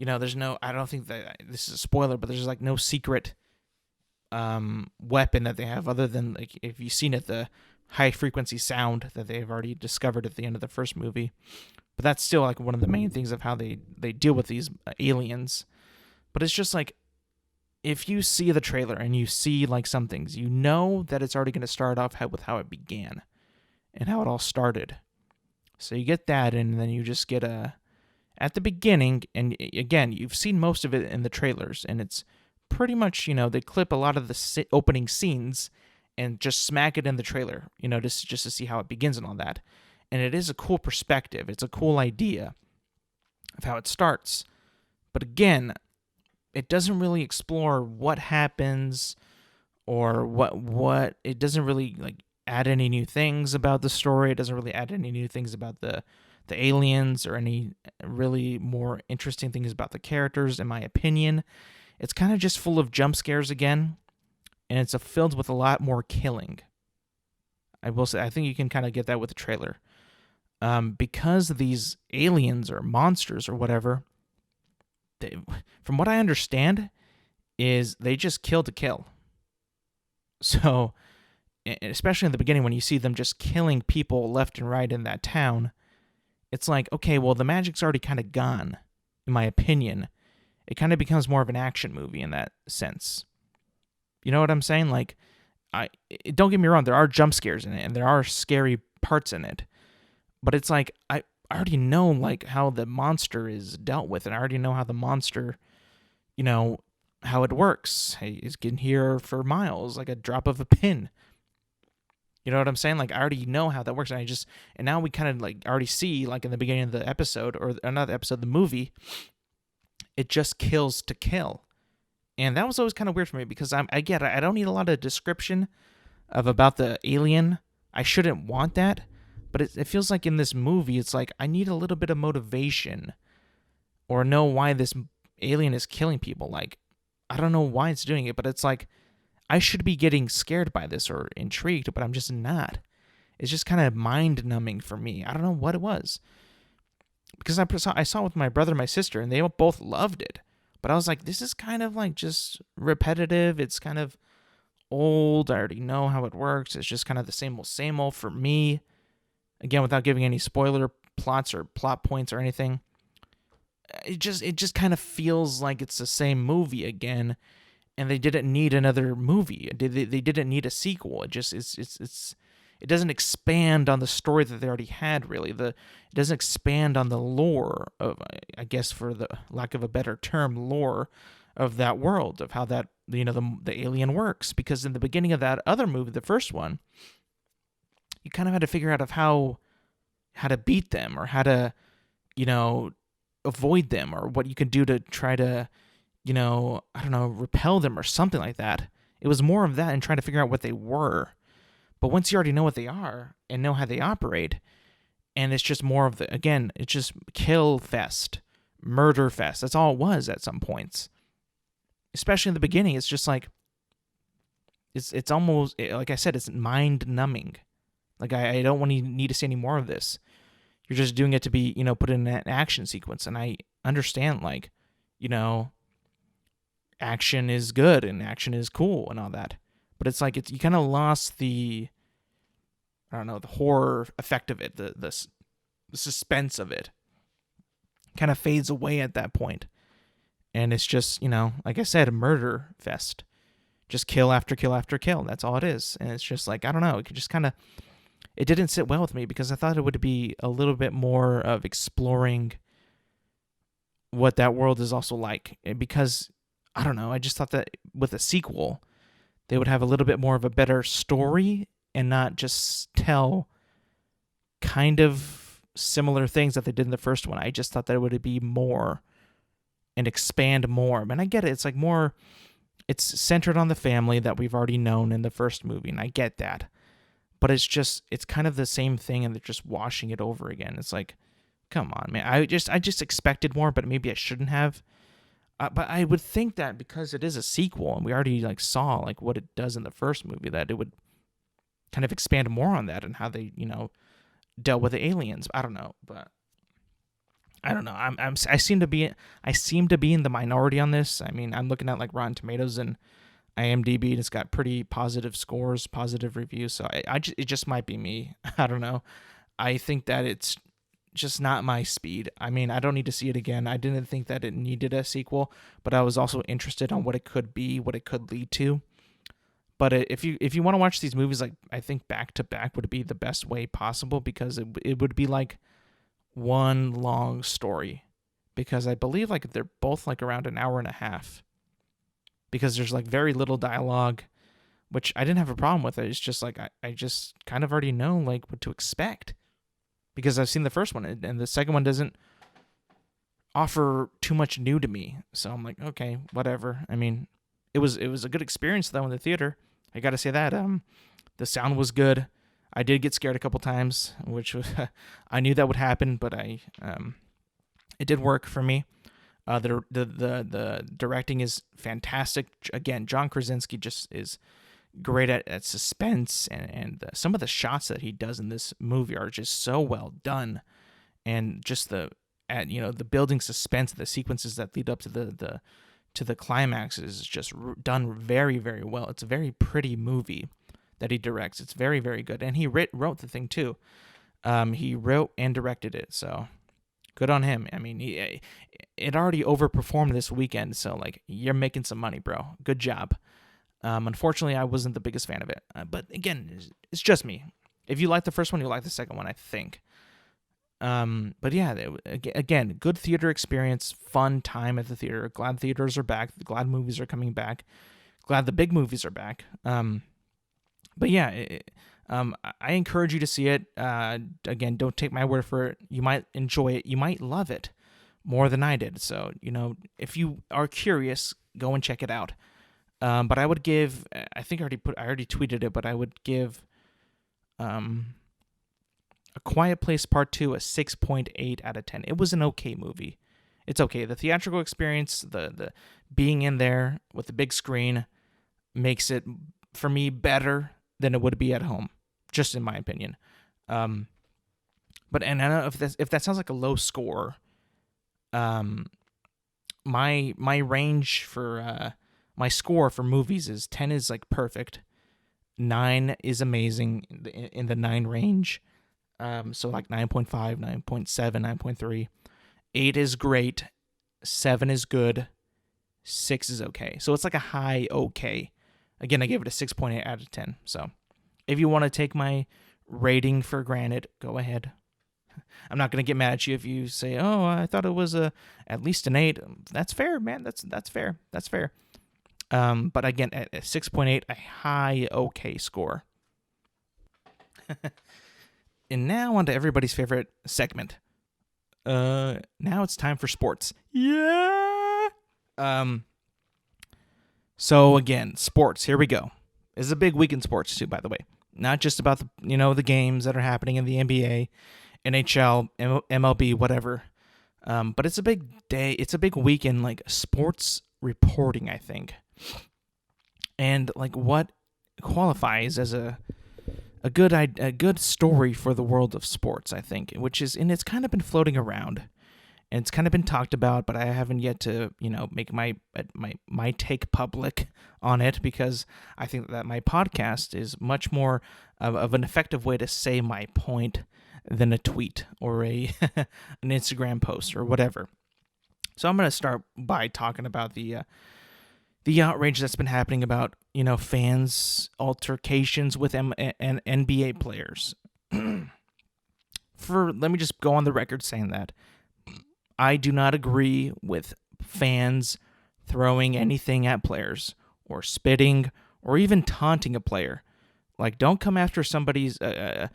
I don't think that this is a spoiler, but there's like no secret weapon that they have other than, like, if you've seen it, the high frequency sound that they've already discovered at the end of the first movie. But that's still like one of the main things of how they deal with these aliens. But it's just like, if you see the trailer and you see like some things, you know that it's already going to start off with how it began and how it all started. So you get that, and then you just get at the beginning, and again, you've seen most of it in the trailers, and it's pretty much, they clip a lot of the opening scenes and just smack it in the trailer, just to see how it begins and all that. And it is a cool perspective. It's a cool idea of how it starts. But again, it doesn't really explore what happens or what it doesn't really like add any new things about the story. It doesn't really add any new things about the aliens or any really more interesting things about the characters, in my opinion. It's kind of just full of jump scares again, and it's filled with a lot more killing. I will say, I think you can kind of get that with the trailer. Because these aliens or monsters or whatever, from what I understand, is they just kill to kill. So, especially in the beginning when you see them just killing people left and right in that town, it's like, okay, well, the magic's already kind of gone, in my opinion. It kind of becomes more of an action movie in that sense. You know what I'm saying? Like, don't get me wrong, there are jump scares in it, and there are scary parts in it. But it's like, I already know, like, how the monster is dealt with, and I already know how the monster, how it works. Hey, it can hear for miles, like a drop of a pin. You know what I'm saying? Like, I already know how that works, and now we kind of, like, already see, like, in the beginning of the episode, or not the episode, the movie, it just kills to kill. And that was always kind of weird for me, because I don't need a lot of description about the alien. I shouldn't want that. But it feels like in this movie, it's like I need a little bit of motivation or know why this alien is killing people. Like, I don't know why it's doing it, but it's like I should be getting scared by this or intrigued, but I'm just not. It's just kind of mind-numbing for me. I don't know what it was. Because I saw it with my brother and my sister, and they both loved it. But I was like, this is kind of like just repetitive. It's kind of old. I already know how it works. It's just kind of the same old for me. Again, without giving any spoiler plots or plot points or anything, it just kind of feels like it's the same movie again, and they didn't need another movie. They didn't need a sequel. It doesn't expand on the story that they already had. Really, it doesn't expand on the lore of, I guess, for the lack of a better term, lore of that world, of how that the alien works. Because in the beginning of that other movie, the first one, you kind of had to figure out of how to beat them, or how to, avoid them, or what you could do to try to, repel them or something like that. It was more of that and trying to figure out what they were. But once you already know what they are and know how they operate, and it's just more of it's just kill fest, murder fest. That's all it was at some points. Especially in the beginning, it's just like, it's almost, like I said, it's mind numbing. Like, I don't need to see any more of this. You're just doing it to be, put in an action sequence. And I understand, like, action is good and action is cool and all that. But it's like you kind of lost the, I don't know, the horror effect of it, the suspense of it kind of fades away at that point. And it's just, like I said, a murder fest. Just kill after kill after kill. That's all it is. And it's just like, I don't know, it could just kind of, it didn't sit well with me because I thought it would be a little bit more of exploring what that world is also like. Because, I don't know, I just thought that with a sequel, they would have a little bit more of a better story and not just tell kind of similar things that they did in the first one. I just thought that it would be more and expand more. And I get it. It's like more, it's centered on the family that we've already known in the first movie, and I get that. But it's kind of the same thing, and they're just washing it over again. It's like, come on, man. I just expected more, but maybe I shouldn't have. But I would think that because it is a sequel, and we already saw what it does in the first movie, that it would kind of expand more on that and how they dealt with the aliens. I don't know, but I don't know. I seem to be in the minority on this. I mean, I'm looking at Rotten Tomatoes and IMDb, and it's got pretty positive scores, positive reviews. So it just might be me. I don't know. I think that it's just not my speed. I mean, I don't need to see it again. I didn't think that it needed a sequel, but I was also interested on what it could be, what it could lead to. But if you want to watch these movies, I think back to back would be the best way possible, because it would be like one long story, because I believe they're both around an hour and a half, because there's very little dialogue, which I didn't have a problem with. It's just I just kind of already know what to expect, because I've seen the first one, and the second one doesn't offer too much new to me. So I'm like, okay, whatever. I mean, it was a good experience though in the theater. I got to say that. The sound was good. I did get scared a couple times, which was I knew that would happen, but it did work for me. The directing is fantastic. Again, John Krasinski just is great at suspense, and some of the shots that he does in this movie are just so well done, and just the building suspense, the sequences that lead up to the climax is just done very, very well. It's a very pretty movie that he directs. It's very, very good, and he wrote the thing too. He wrote and directed it, so good on him. I mean, it already overperformed this weekend, so you're making some money, bro. Good job. Unfortunately, I wasn't the biggest fan of it, but again, it's just me. If you like the first one, you'll like the second one, I think. But yeah, again, good theater experience, fun time at the theater. Glad theaters are back. Glad movies are coming back. Glad the big movies are back. But yeah, I encourage you to see it. Again, don't take my word for it. You might enjoy it. You might love it more than I did. So, if you are curious, go and check it out. But I would give, I think I already tweeted it, but I would give, A Quiet Place Part 2 a 6.8 out of 10. It was an okay movie. It's okay. The theatrical experience, the being in there with the big screen makes it, for me, better than it would be at home, just in my opinion. And I don't know if that sounds like a low score. My range for my score for movies is 10 is perfect, 9 is amazing, in the 9 range. So 9.5, 9.7, 9.3. 8 is great, 7 is good, 6 is okay. So it's a high okay. Again, I gave it a 6.8 out of 10. So if you want to take my rating for granted, go ahead. I'm not going to get mad at you if you say, oh, I thought it was at least an 8. That's fair, man. That's fair. That's fair. But again, at 6.8, a high okay score. And now on to everybody's favorite segment. Now it's time for sports. Yeah. So again, sports. Here we go. This is a big week in sports too, by the way. Not just about the games that are happening in the NBA, NHL, MLB, whatever. But it's a big day. It's a big week in sports reporting, I think. And what qualifies as a good story for the world of sports, I think, which is, and it's kind of been floating around, and it's kind of been talked about, but I haven't yet to, make my take public on it, because I think that my podcast is much more of an effective way to say my point than a tweet or an Instagram post or whatever. So I'm going to start by talking about the outrage that's been happening about, fans' altercations with NBA players. Let me just go on the record saying that I do not agree with fans throwing anything at players or spitting or even taunting a player. Like, don't come after somebody's a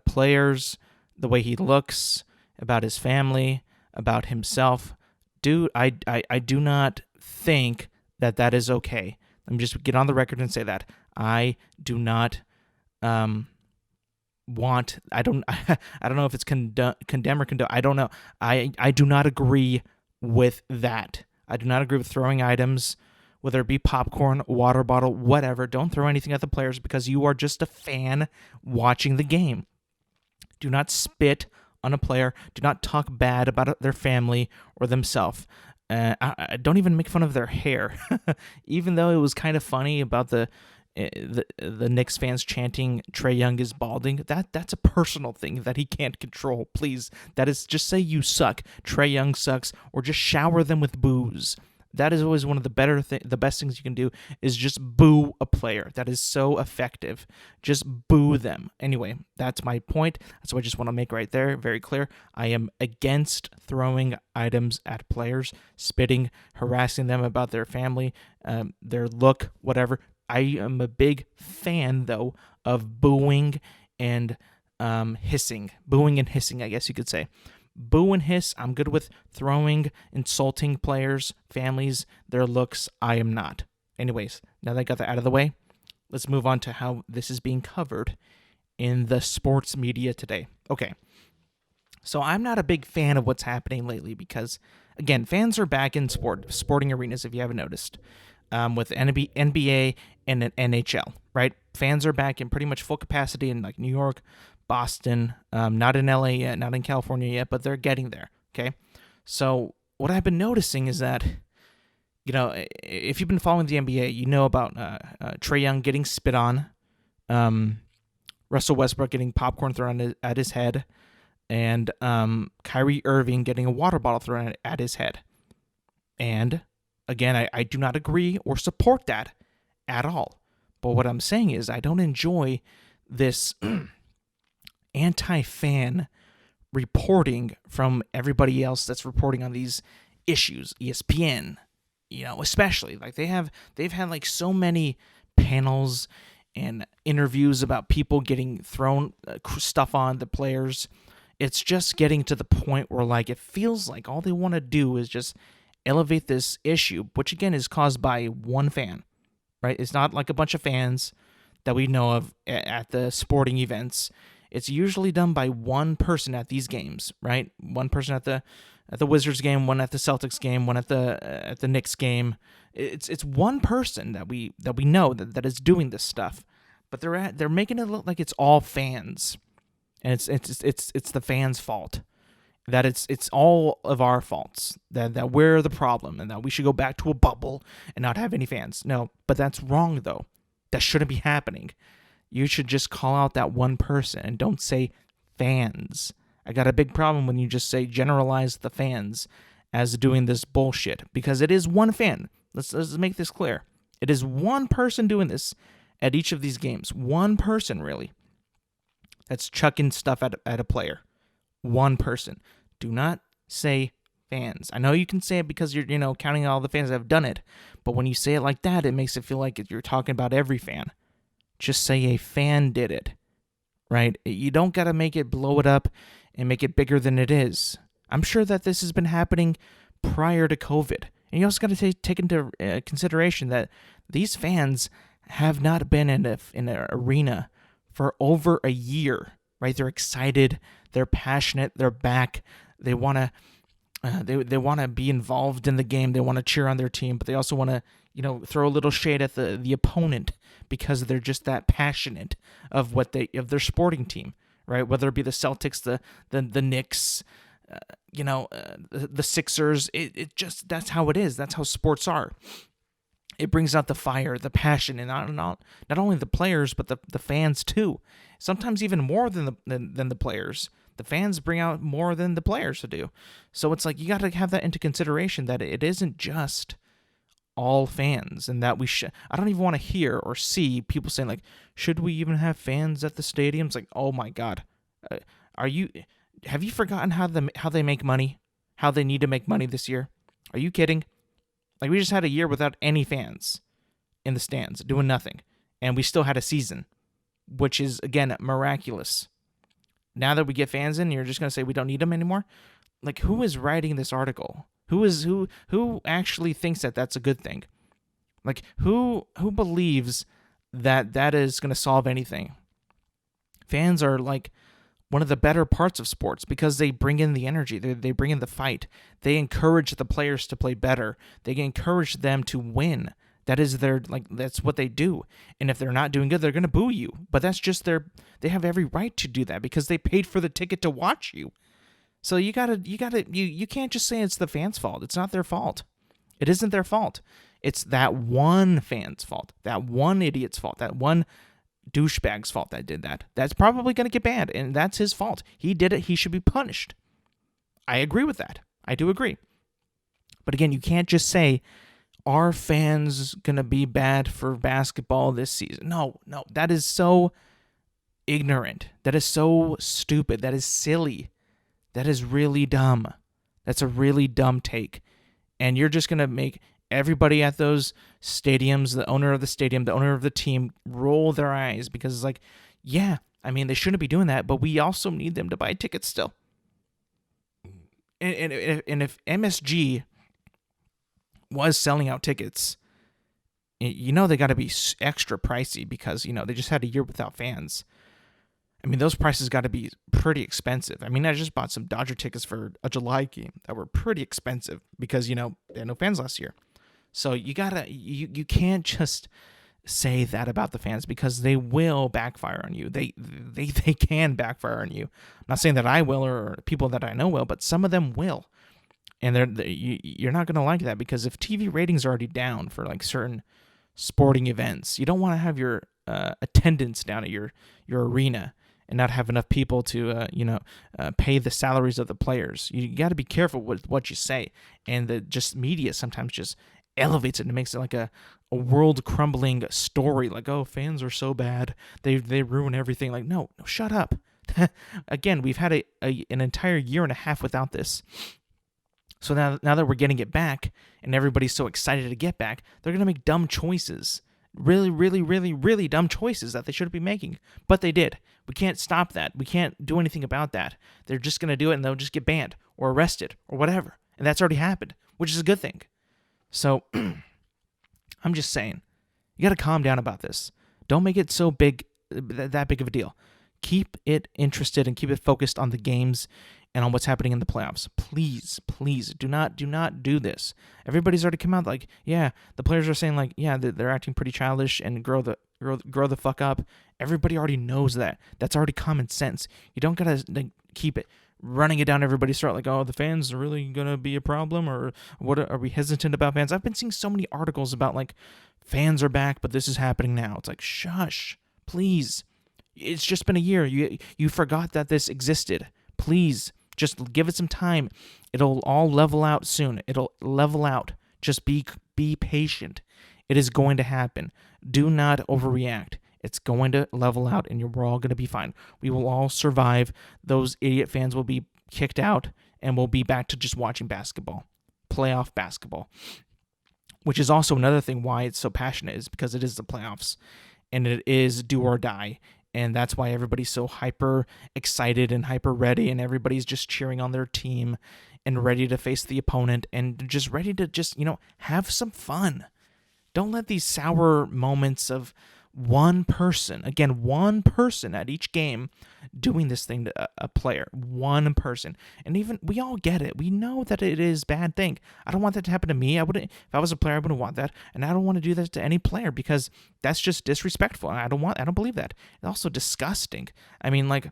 player's, the way he looks, about his family, about himself. Dude, I do not think that is okay. Let me just get on the record and say that I do not want. I don't know if it's condemn or condone. I don't know. I do not agree with that. I do not agree with throwing items, whether it be popcorn, water bottle, whatever. Don't throw anything at the players because you are just a fan watching the game. Do not spit on a player. Do not talk bad about their family or themselves. I don't even make fun of their hair, even though it was kind of funny about the Knicks fans chanting Trae Young is balding. That's a personal thing that he can't control. Please, that is, just say you suck, Trae Young sucks, or just shower them with boos. That is always one of the best things you can do, is just boo a player. That is so effective. Just boo them. Anyway, that's my point. That's what I just want to make right there very clear. I am against throwing items at players, spitting, harassing them about their family, their look, whatever. I am a big fan, though, of booing and hissing. Booing and hissing, I guess you could say. Boo and hiss, I'm good with. Throwing, insulting players, families, their looks, I am not. Anyways, now that I got that out of the way, let's move on to how this is being covered in the sports media today. Okay, so I'm not a big fan of what's happening lately because, again, fans are back in sporting arenas, if you haven't noticed, with NBA and NHL, right? Fans are back in pretty much full capacity in like New York, Boston, not in LA yet, not in California yet, but they're getting there, okay? So what I've been noticing is that, if you've been following the NBA, you know about Trae Young getting spit on, Russell Westbrook getting popcorn thrown at his head, and Kyrie Irving getting a water bottle thrown at his head. And, again, I do not agree or support that at all. But what I'm saying is I don't enjoy this anti-fan reporting from everybody else that's reporting on these issues. ESPN, especially, like they've had like so many panels and interviews about people getting thrown stuff on the players. It's just getting to the point where like it feels like all they want to do is just elevate this issue, which again is caused by one fan, right? It's not like a bunch of fans that we know of at the sporting events. It's usually done by one person at these games, right? One person at the Wizards game, one at the Celtics game, one at the Knicks game. It's one person that we know that is doing this stuff, but they're making it look like it's all fans, and it's the fans' fault. That it's all of our faults, that we're the problem, and that we should go back to a bubble and not have any fans. No, but that's wrong though. That shouldn't be happening. You should just call out that one person and don't say fans. I got a big problem when you just say generalize the fans as doing this bullshit, because it is one fan. Let's make this clear. It is one person doing this at each of these games. One person, really, that's chucking stuff at a player. One person. Do not say fans. I know you can say it because you're counting all the fans that have done it, but when you say it like that, it makes it feel like you're talking about every fan. Just say a fan did it, right? You don't got to make it, blow it up and make it bigger than it is. I'm sure that this has been happening prior to COVID. And you also got to take into consideration that these fans have not been in an arena for over a year, right? They're excited, they're passionate, they're back. They want to they want to be involved in the game. They want to cheer on their team, but they also want to, throw a little shade at the opponent because they're just that passionate of their sporting team, right? Whether it be the Celtics, the Knicks, the Sixers. It just, that's how it is. That's how sports are. It brings out the fire, the passion, and not only the players, but the fans too. Sometimes even more than the players. The fans bring out more than the players do. So it's like you got to have that into consideration, that it isn't just all fans, and that we should. I don't even want to hear or see people saying like, should we even have fans at the stadiums? Like, oh my God, have you forgotten how they make money? How they need to make money this year? Are you kidding? Like, we just had a year without any fans in the stands, doing nothing, and we still had a season, which is, again, miraculous. Now that we get fans in, you're just going to say we don't need them anymore? Like, who is writing this article? Who actually thinks that that's a good thing? Like, who believes that is going to solve anything? Fans are, like, one of the better parts of sports because they bring in the energy. They bring in the fight. They encourage the players to play better. They encourage them to win. That's what they do. And if they're not doing good, they're going to boo you. But that's just they have every right to do that because they paid for the ticket to watch you. So you can't just say it's the fans' fault. It's not their fault. It isn't their fault. It's that one fan's fault. That one idiot's fault. That one douchebag's fault that did that. That's probably going to get banned, and that's his fault. He did it. He should be punished. I agree with that. I do agree. But again, you can't just say, are fans going to be bad for basketball this season? No, that is so ignorant. That is so stupid. That is silly. That is really dumb. That's a really dumb take. And you're just going to make everybody at those stadiums, the owner of the stadium, the owner of the team, roll their eyes because it's like, yeah, I mean, they shouldn't be doing that, but we also need them to buy tickets still. And if MSG was selling out tickets, they got to be extra pricey because, they just had a year without fans. I mean, those prices got to be pretty expensive. I mean, I just bought some Dodger tickets for a July game that were pretty expensive because, they had no fans last year. So you can't just say that about the fans because they will backfire on you. They can backfire on you. I'm not saying that I will or people that I know will, but some of them will. And you're not going to like that because if TV ratings are already down for like certain sporting events, you don't want to have your attendance down at your arena and not have enough people to pay the salaries of the players. You got to be careful with what you say, and the just media sometimes just elevates it and makes it like a world crumbling story. Like, oh, fans are so bad, they ruin everything. Like, no, shut up. Again, we've had an entire year and a half without this. So now that we're getting it back and everybody's so excited to get back, they're going to make dumb choices. Really, really, really, really dumb choices that they shouldn't be making. But they did. We can't stop that. We can't do anything about that. They're just going to do it and they'll just get banned or arrested or whatever. And that's already happened, which is a good thing. So I'm just saying, you got to calm down about this. Don't make it so big, that big of a deal. Keep it interested and keep it focused on the games and on what's happening in the playoffs. Please, please do not do this. Everybody's already come out like, yeah, the players are saying like, yeah, they're acting pretty childish and grow the fuck up. Everybody already knows that. That's already common sense. You don't gotta keep it running it down everybody's throat like, oh, the fans are really gonna be a problem, or what? Are we hesitant about fans? I've been seeing so many articles about like fans are back, but this is happening now. It's like, shush, please. It's just been a year. You forgot that this existed. Please, just give it some time. It'll all level out soon. It'll level out. Just be patient. It is going to happen. Do not overreact. It's going to level out, and we're all going to be fine. We will all survive. Those idiot fans will be kicked out, and we'll be back to just watching basketball, playoff basketball, which is also another thing why it's so passionate, is because it is the playoffs, and it is do or die. And that's why everybody's so hyper excited and hyper ready, and everybody's just cheering on their team and ready to face the opponent and just ready to just, have some fun. Don't let these sour moments of one person at each game doing this thing to a player, one person. And even we all get it. We know that it is a bad thing. I don't want that to happen to me. If I was a player, I wouldn't want that. And I don't want to do that to any player because that's just disrespectful. And I don't believe that. It's also disgusting. I mean, like,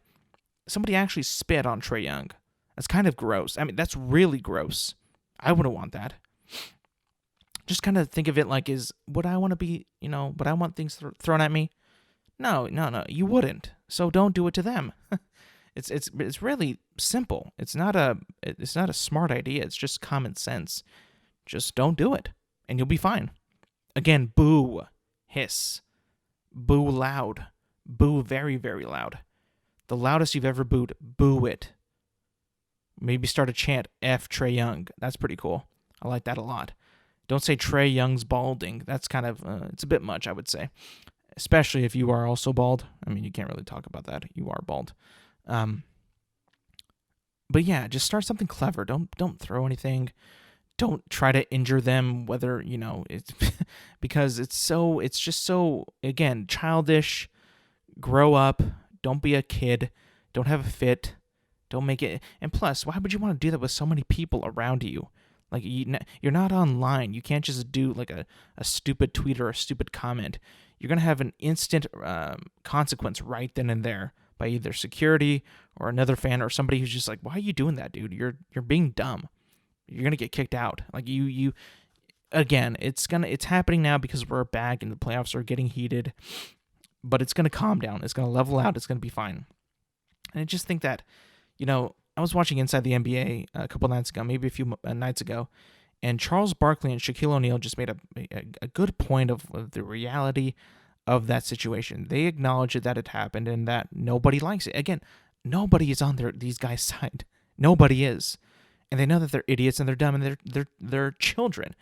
somebody actually spit on Trae Young. That's kind of gross. I mean, that's really gross. I wouldn't want that. Just kind of think of it like, would I want to be, would I want things thrown at me? No, you wouldn't. So don't do it to them. It's really simple. It's not a smart idea. It's just common sense. Just don't do it, and you'll be fine. Again, boo, hiss, boo loud, boo very, very loud. The loudest you've ever booed, boo it. Maybe start a chant, F Trae Young. That's pretty cool. I like that a lot. Don't say Trae Young's balding. That's kind of, it's a bit much, I would say. Especially if you are also bald. I mean, you can't really talk about that. You are bald. But yeah, just start something clever. Don't throw anything. Don't try to injure them, whether, it's because it's just so, again, childish. Grow up. Don't be a kid. Don't have a fit. Don't make it. And plus, why would you want to do that with so many people around you? Like, you're not online. You can't just do like a stupid tweet or a stupid comment. You're going to have an instant consequence right then and there by either security or another fan or somebody who's just like, why are you doing that, dude? You're being dumb. You're going to get kicked out. Like, you again, it's happening now because we're back and the playoffs are getting heated, but it's going to calm down. It's going to level out. It's going to be fine. And I just think that, I was watching Inside the NBA a couple nights ago, maybe a few nights ago, and Charles Barkley and Shaquille O'Neal just made a good point of the reality of that situation. They acknowledge that it happened and that nobody likes it. Again, nobody is on these guys' side. Nobody is. And they know that they're idiots and they're dumb and they're children.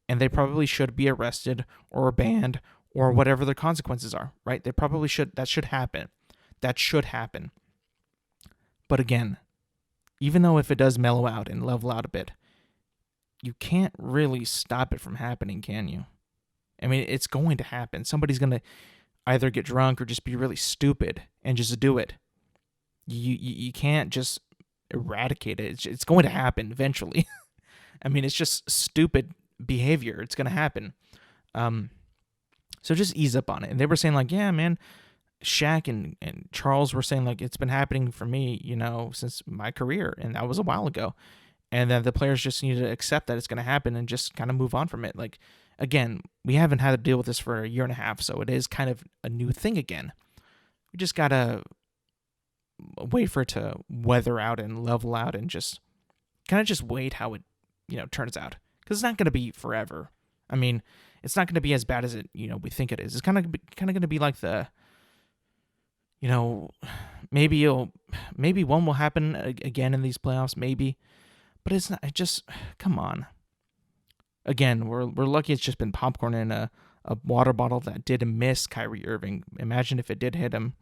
And they probably should be arrested or banned or whatever their consequences are, right? They probably should. That should happen. That should happen. But again, even though if it does mellow out and level out a bit, you can't really stop it from happening, can you? I mean, it's going to happen. Somebody's going to either get drunk or just be really stupid and just do it. You can't just eradicate it. It's going to happen eventually. I mean, it's just stupid behavior. It's going to happen. So just ease up on it. And they were saying like, yeah, man, Shaq and Charles were saying like, it's been happening for me, since my career. And that was a while ago. And then the players just need to accept that it's going to happen and just kind of move on from it. Like, again, we haven't had to deal with this for a year and a half, so it is kind of a new thing again. We just got to wait for it to weather out and level out and just kind of just wait how it, turns out. Because it's not going to be forever. I mean, it's not going to be as bad as it, we think it is. It's kind of going to be like the, maybe one will happen again in these playoffs, maybe. But it's not, come on. Again, we're lucky it's just been popcorn in a water bottle that did miss Kyrie Irving. Imagine if it did hit him.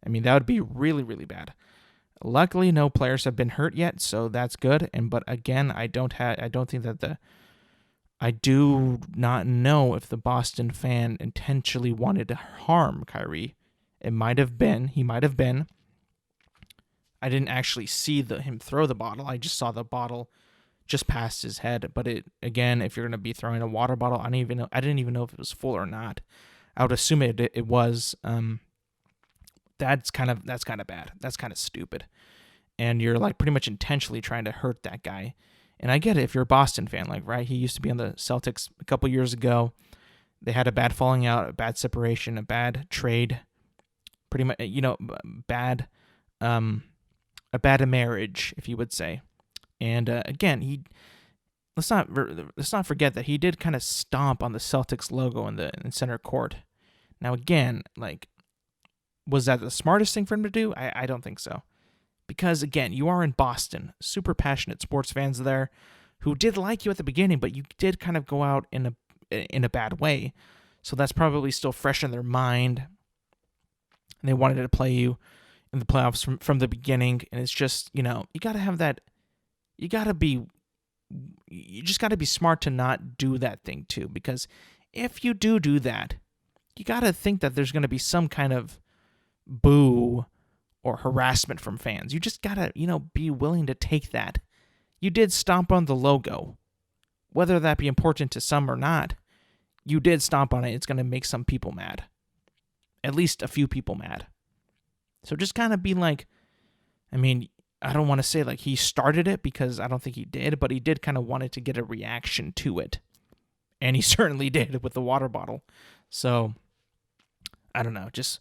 I mean, that would be really, really bad. Luckily, no players have been hurt yet, so that's good. But again, I do not know if the Boston fan intentionally wanted to harm Kyrie. He might have been. I didn't actually see him throw the bottle. I just saw the bottle just past his head. But again, if you're going to be throwing a water bottle, I didn't even know if it was full or not. I would assume it was. That's kind of bad. That's kind of stupid. And you're like pretty much intentionally trying to hurt that guy. And I get it if you're a Boston fan, like, right? He used to be on the Celtics a couple years ago. They had a bad falling out, a bad separation, a bad trade. Pretty much, a bad marriage, if you would say. And again, let's not forget that he did kind of stomp on the Celtics logo in center court. Now again, like, was that the smartest thing for him to do? I don't think so. Because again, you are in Boston, super passionate sports fans there who did like you at the beginning, but you did kind of go out in a bad way. So that's probably still fresh in their mind. And they wanted to play you in the playoffs from the beginning. And it's just, you got to have that. You just got to be smart to not do that thing too. Because if you do that, you got to think that there's going to be some kind of boo or harassment from fans. You just got to, be willing to take that. You did stomp on the logo. Whether that be important to some or not, you did stomp on it. It's going to make some people mad. At least a few people mad. So just kind of be like, I mean, I don't want to say like he started it, because I don't think he did, but he did kind of wanted to get a reaction to it. And he certainly did with the water bottle. So, I don't know. Just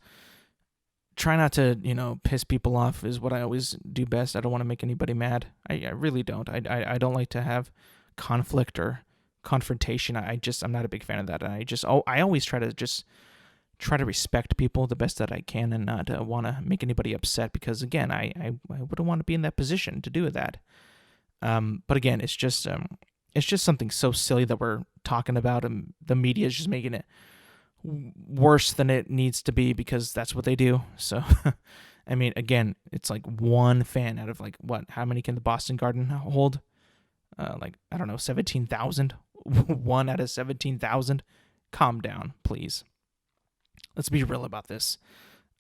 try not to, piss people off is what I always do best. I don't want to make anybody mad. I really don't. I don't like to have conflict or confrontation. I'm not a big fan of that. And I always try to respect people the best that I can, and not want to make anybody upset, because again, I wouldn't want to be in that position to do that. But again, it's just something so silly that we're talking about, and the media is just making it worse than it needs to be, because that's what they do. So, I mean, again, it's like one fan out of like how many can the Boston Garden hold? I don't know, 17,000. One out of 17,000. Calm down, please. Let's be real about this.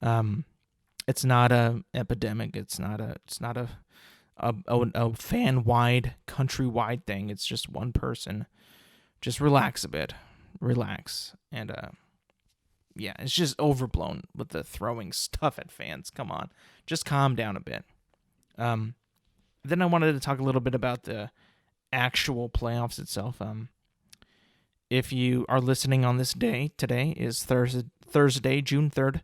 It's not a epidemic. It's not a fan-wide, country-wide thing. It's just one person. Just relax a bit. Relax. And, yeah, it's just overblown with the throwing stuff at fans. Come on. Just calm down a bit. Then I wanted to talk a little bit about the actual playoffs itself. If you are listening on this day, today is Thursday, June 3rd,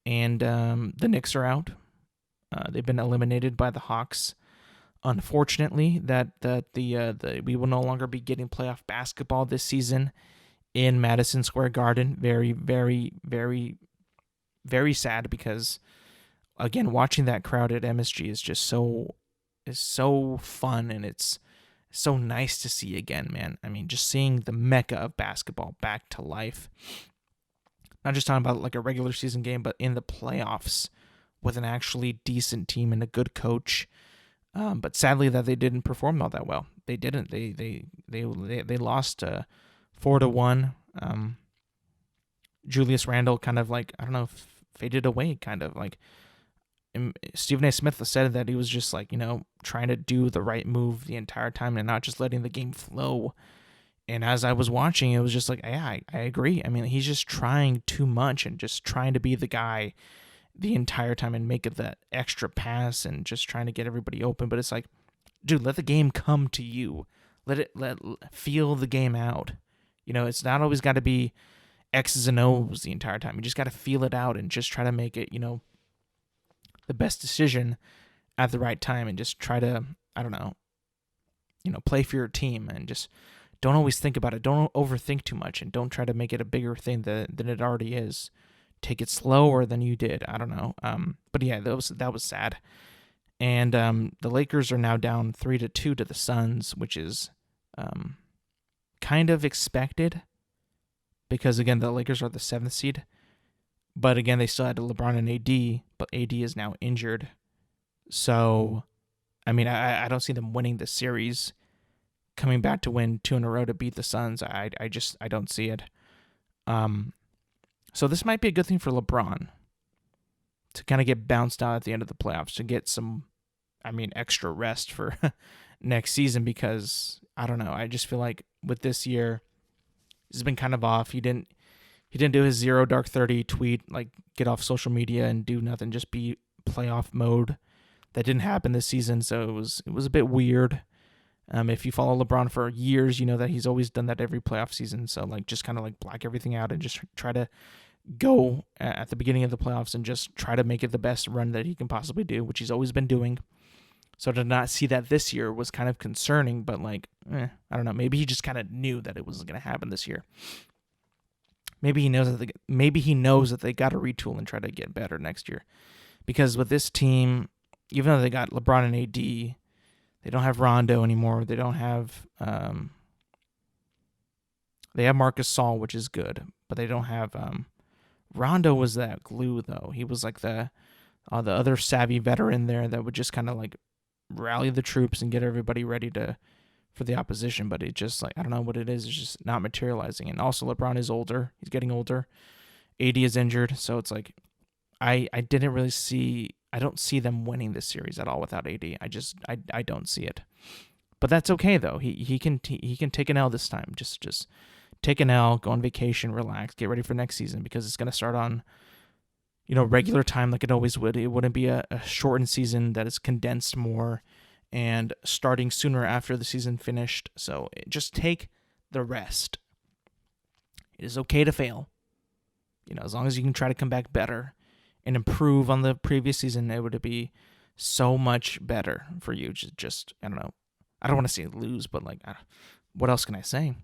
and the Knicks are out. They've been eliminated by the Hawks. Unfortunately, that we will no longer be getting playoff basketball this season in Madison Square Garden. Very, very, very, very sad, because again, watching that crowd at MSG is just so fun, and it's so nice to see again, man. I mean, just seeing the mecca of basketball back to life. Not just talking about like a regular season game, but in the playoffs with an actually decent team and a good coach. But sadly, that they didn't perform all that well. They didn't. They lost 4-1. Julius Randle kind of like, I don't know, faded away, kind of like. Stephen A. Smith said that he was just like, trying to do the right move the entire time and not just letting the game flow. And as I was watching, it was just like, yeah, I agree. I mean, he's just trying too much and just trying to be the guy the entire time and make it that extra pass and just trying to get everybody open. But it's like, dude, let the game come to you. Let feel the game out. It's not always got to be X's and O's the entire time. You just got to feel it out and just try to make it, the best decision at the right time, and just try to, I don't know, play for your team, and just don't always think about it. Don't overthink too much, and don't try to make it a bigger thing than it already is. Take it slower than you did. I don't know. But yeah, that was sad. And the Lakers are now down 3-2 to the Suns, which is kind of expected, because again, the Lakers are the 7th seed. But again, they still had LeBron and AD, but AD is now injured. So, I mean, I don't see them winning the series, coming back to win 2 in a row to beat the Suns. I don't see it. So this might be a good thing for LeBron to kind of get bounced out at the end of the playoffs, to get some, extra rest for next season, because I don't know. I just feel like with this year, he's been kind of off. He didn't do his 0 Dark 30 tweet, like get off social media and do nothing, just be playoff mode. That didn't happen this season, so it was a bit weird. If you follow LeBron for years, you know that he's always done that every playoff season. So like just kind of like black everything out and just try to go at the beginning of the playoffs and just try to make it the best run that he can possibly do, which he's always been doing. So to not see that this year was kind of concerning, but like, I don't know. Maybe he just kind of knew that it wasn't going to happen this year. Maybe he knows that they got to retool and try to get better next year. Because with this team, even though they got LeBron and AD, they don't have Rondo anymore. They don't have they have Marcus Gasol, which is good, but they don't have Rondo was that glue though. He was like the other savvy veteran there that would just kind of like rally the troops and get everybody ready for the opposition, but it just like, I don't know what it is. It's just not materializing. And also LeBron is older. He's getting older. AD is injured. So it's like, I don't see them winning this series at all without AD. I don't see it, but that's okay though. He can take an L this time. Just take an L, go on vacation, relax, get ready for next season, because it's going to start on regular time like it always would. It wouldn't be a shortened season that is condensed more and starting sooner after the season finished. So just take the rest. It is okay to fail. As long as you can try to come back better and improve on the previous season, it would be so much better for you. Just I don't know. I don't want to say lose, but what else can I say?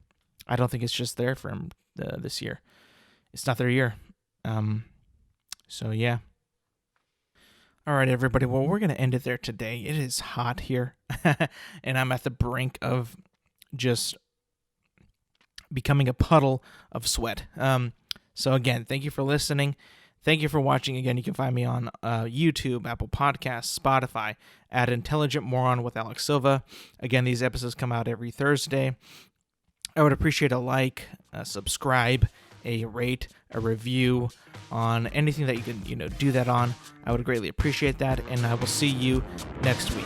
I don't think it's just there for him this year. It's not their year. So yeah. All right, everybody. Well, we're going to end it there today. It is hot here, and I'm at the brink of just becoming a puddle of sweat. So again, thank you for listening. Thank you for watching. Again, you can find me on YouTube, Apple Podcasts, Spotify, at Intelligent Moron with Alex Silva. Again, these episodes come out every Thursday. I would appreciate a like, a subscribe, a rate, a review on anything that you can, do that on. I would greatly appreciate that, and I will see you next week.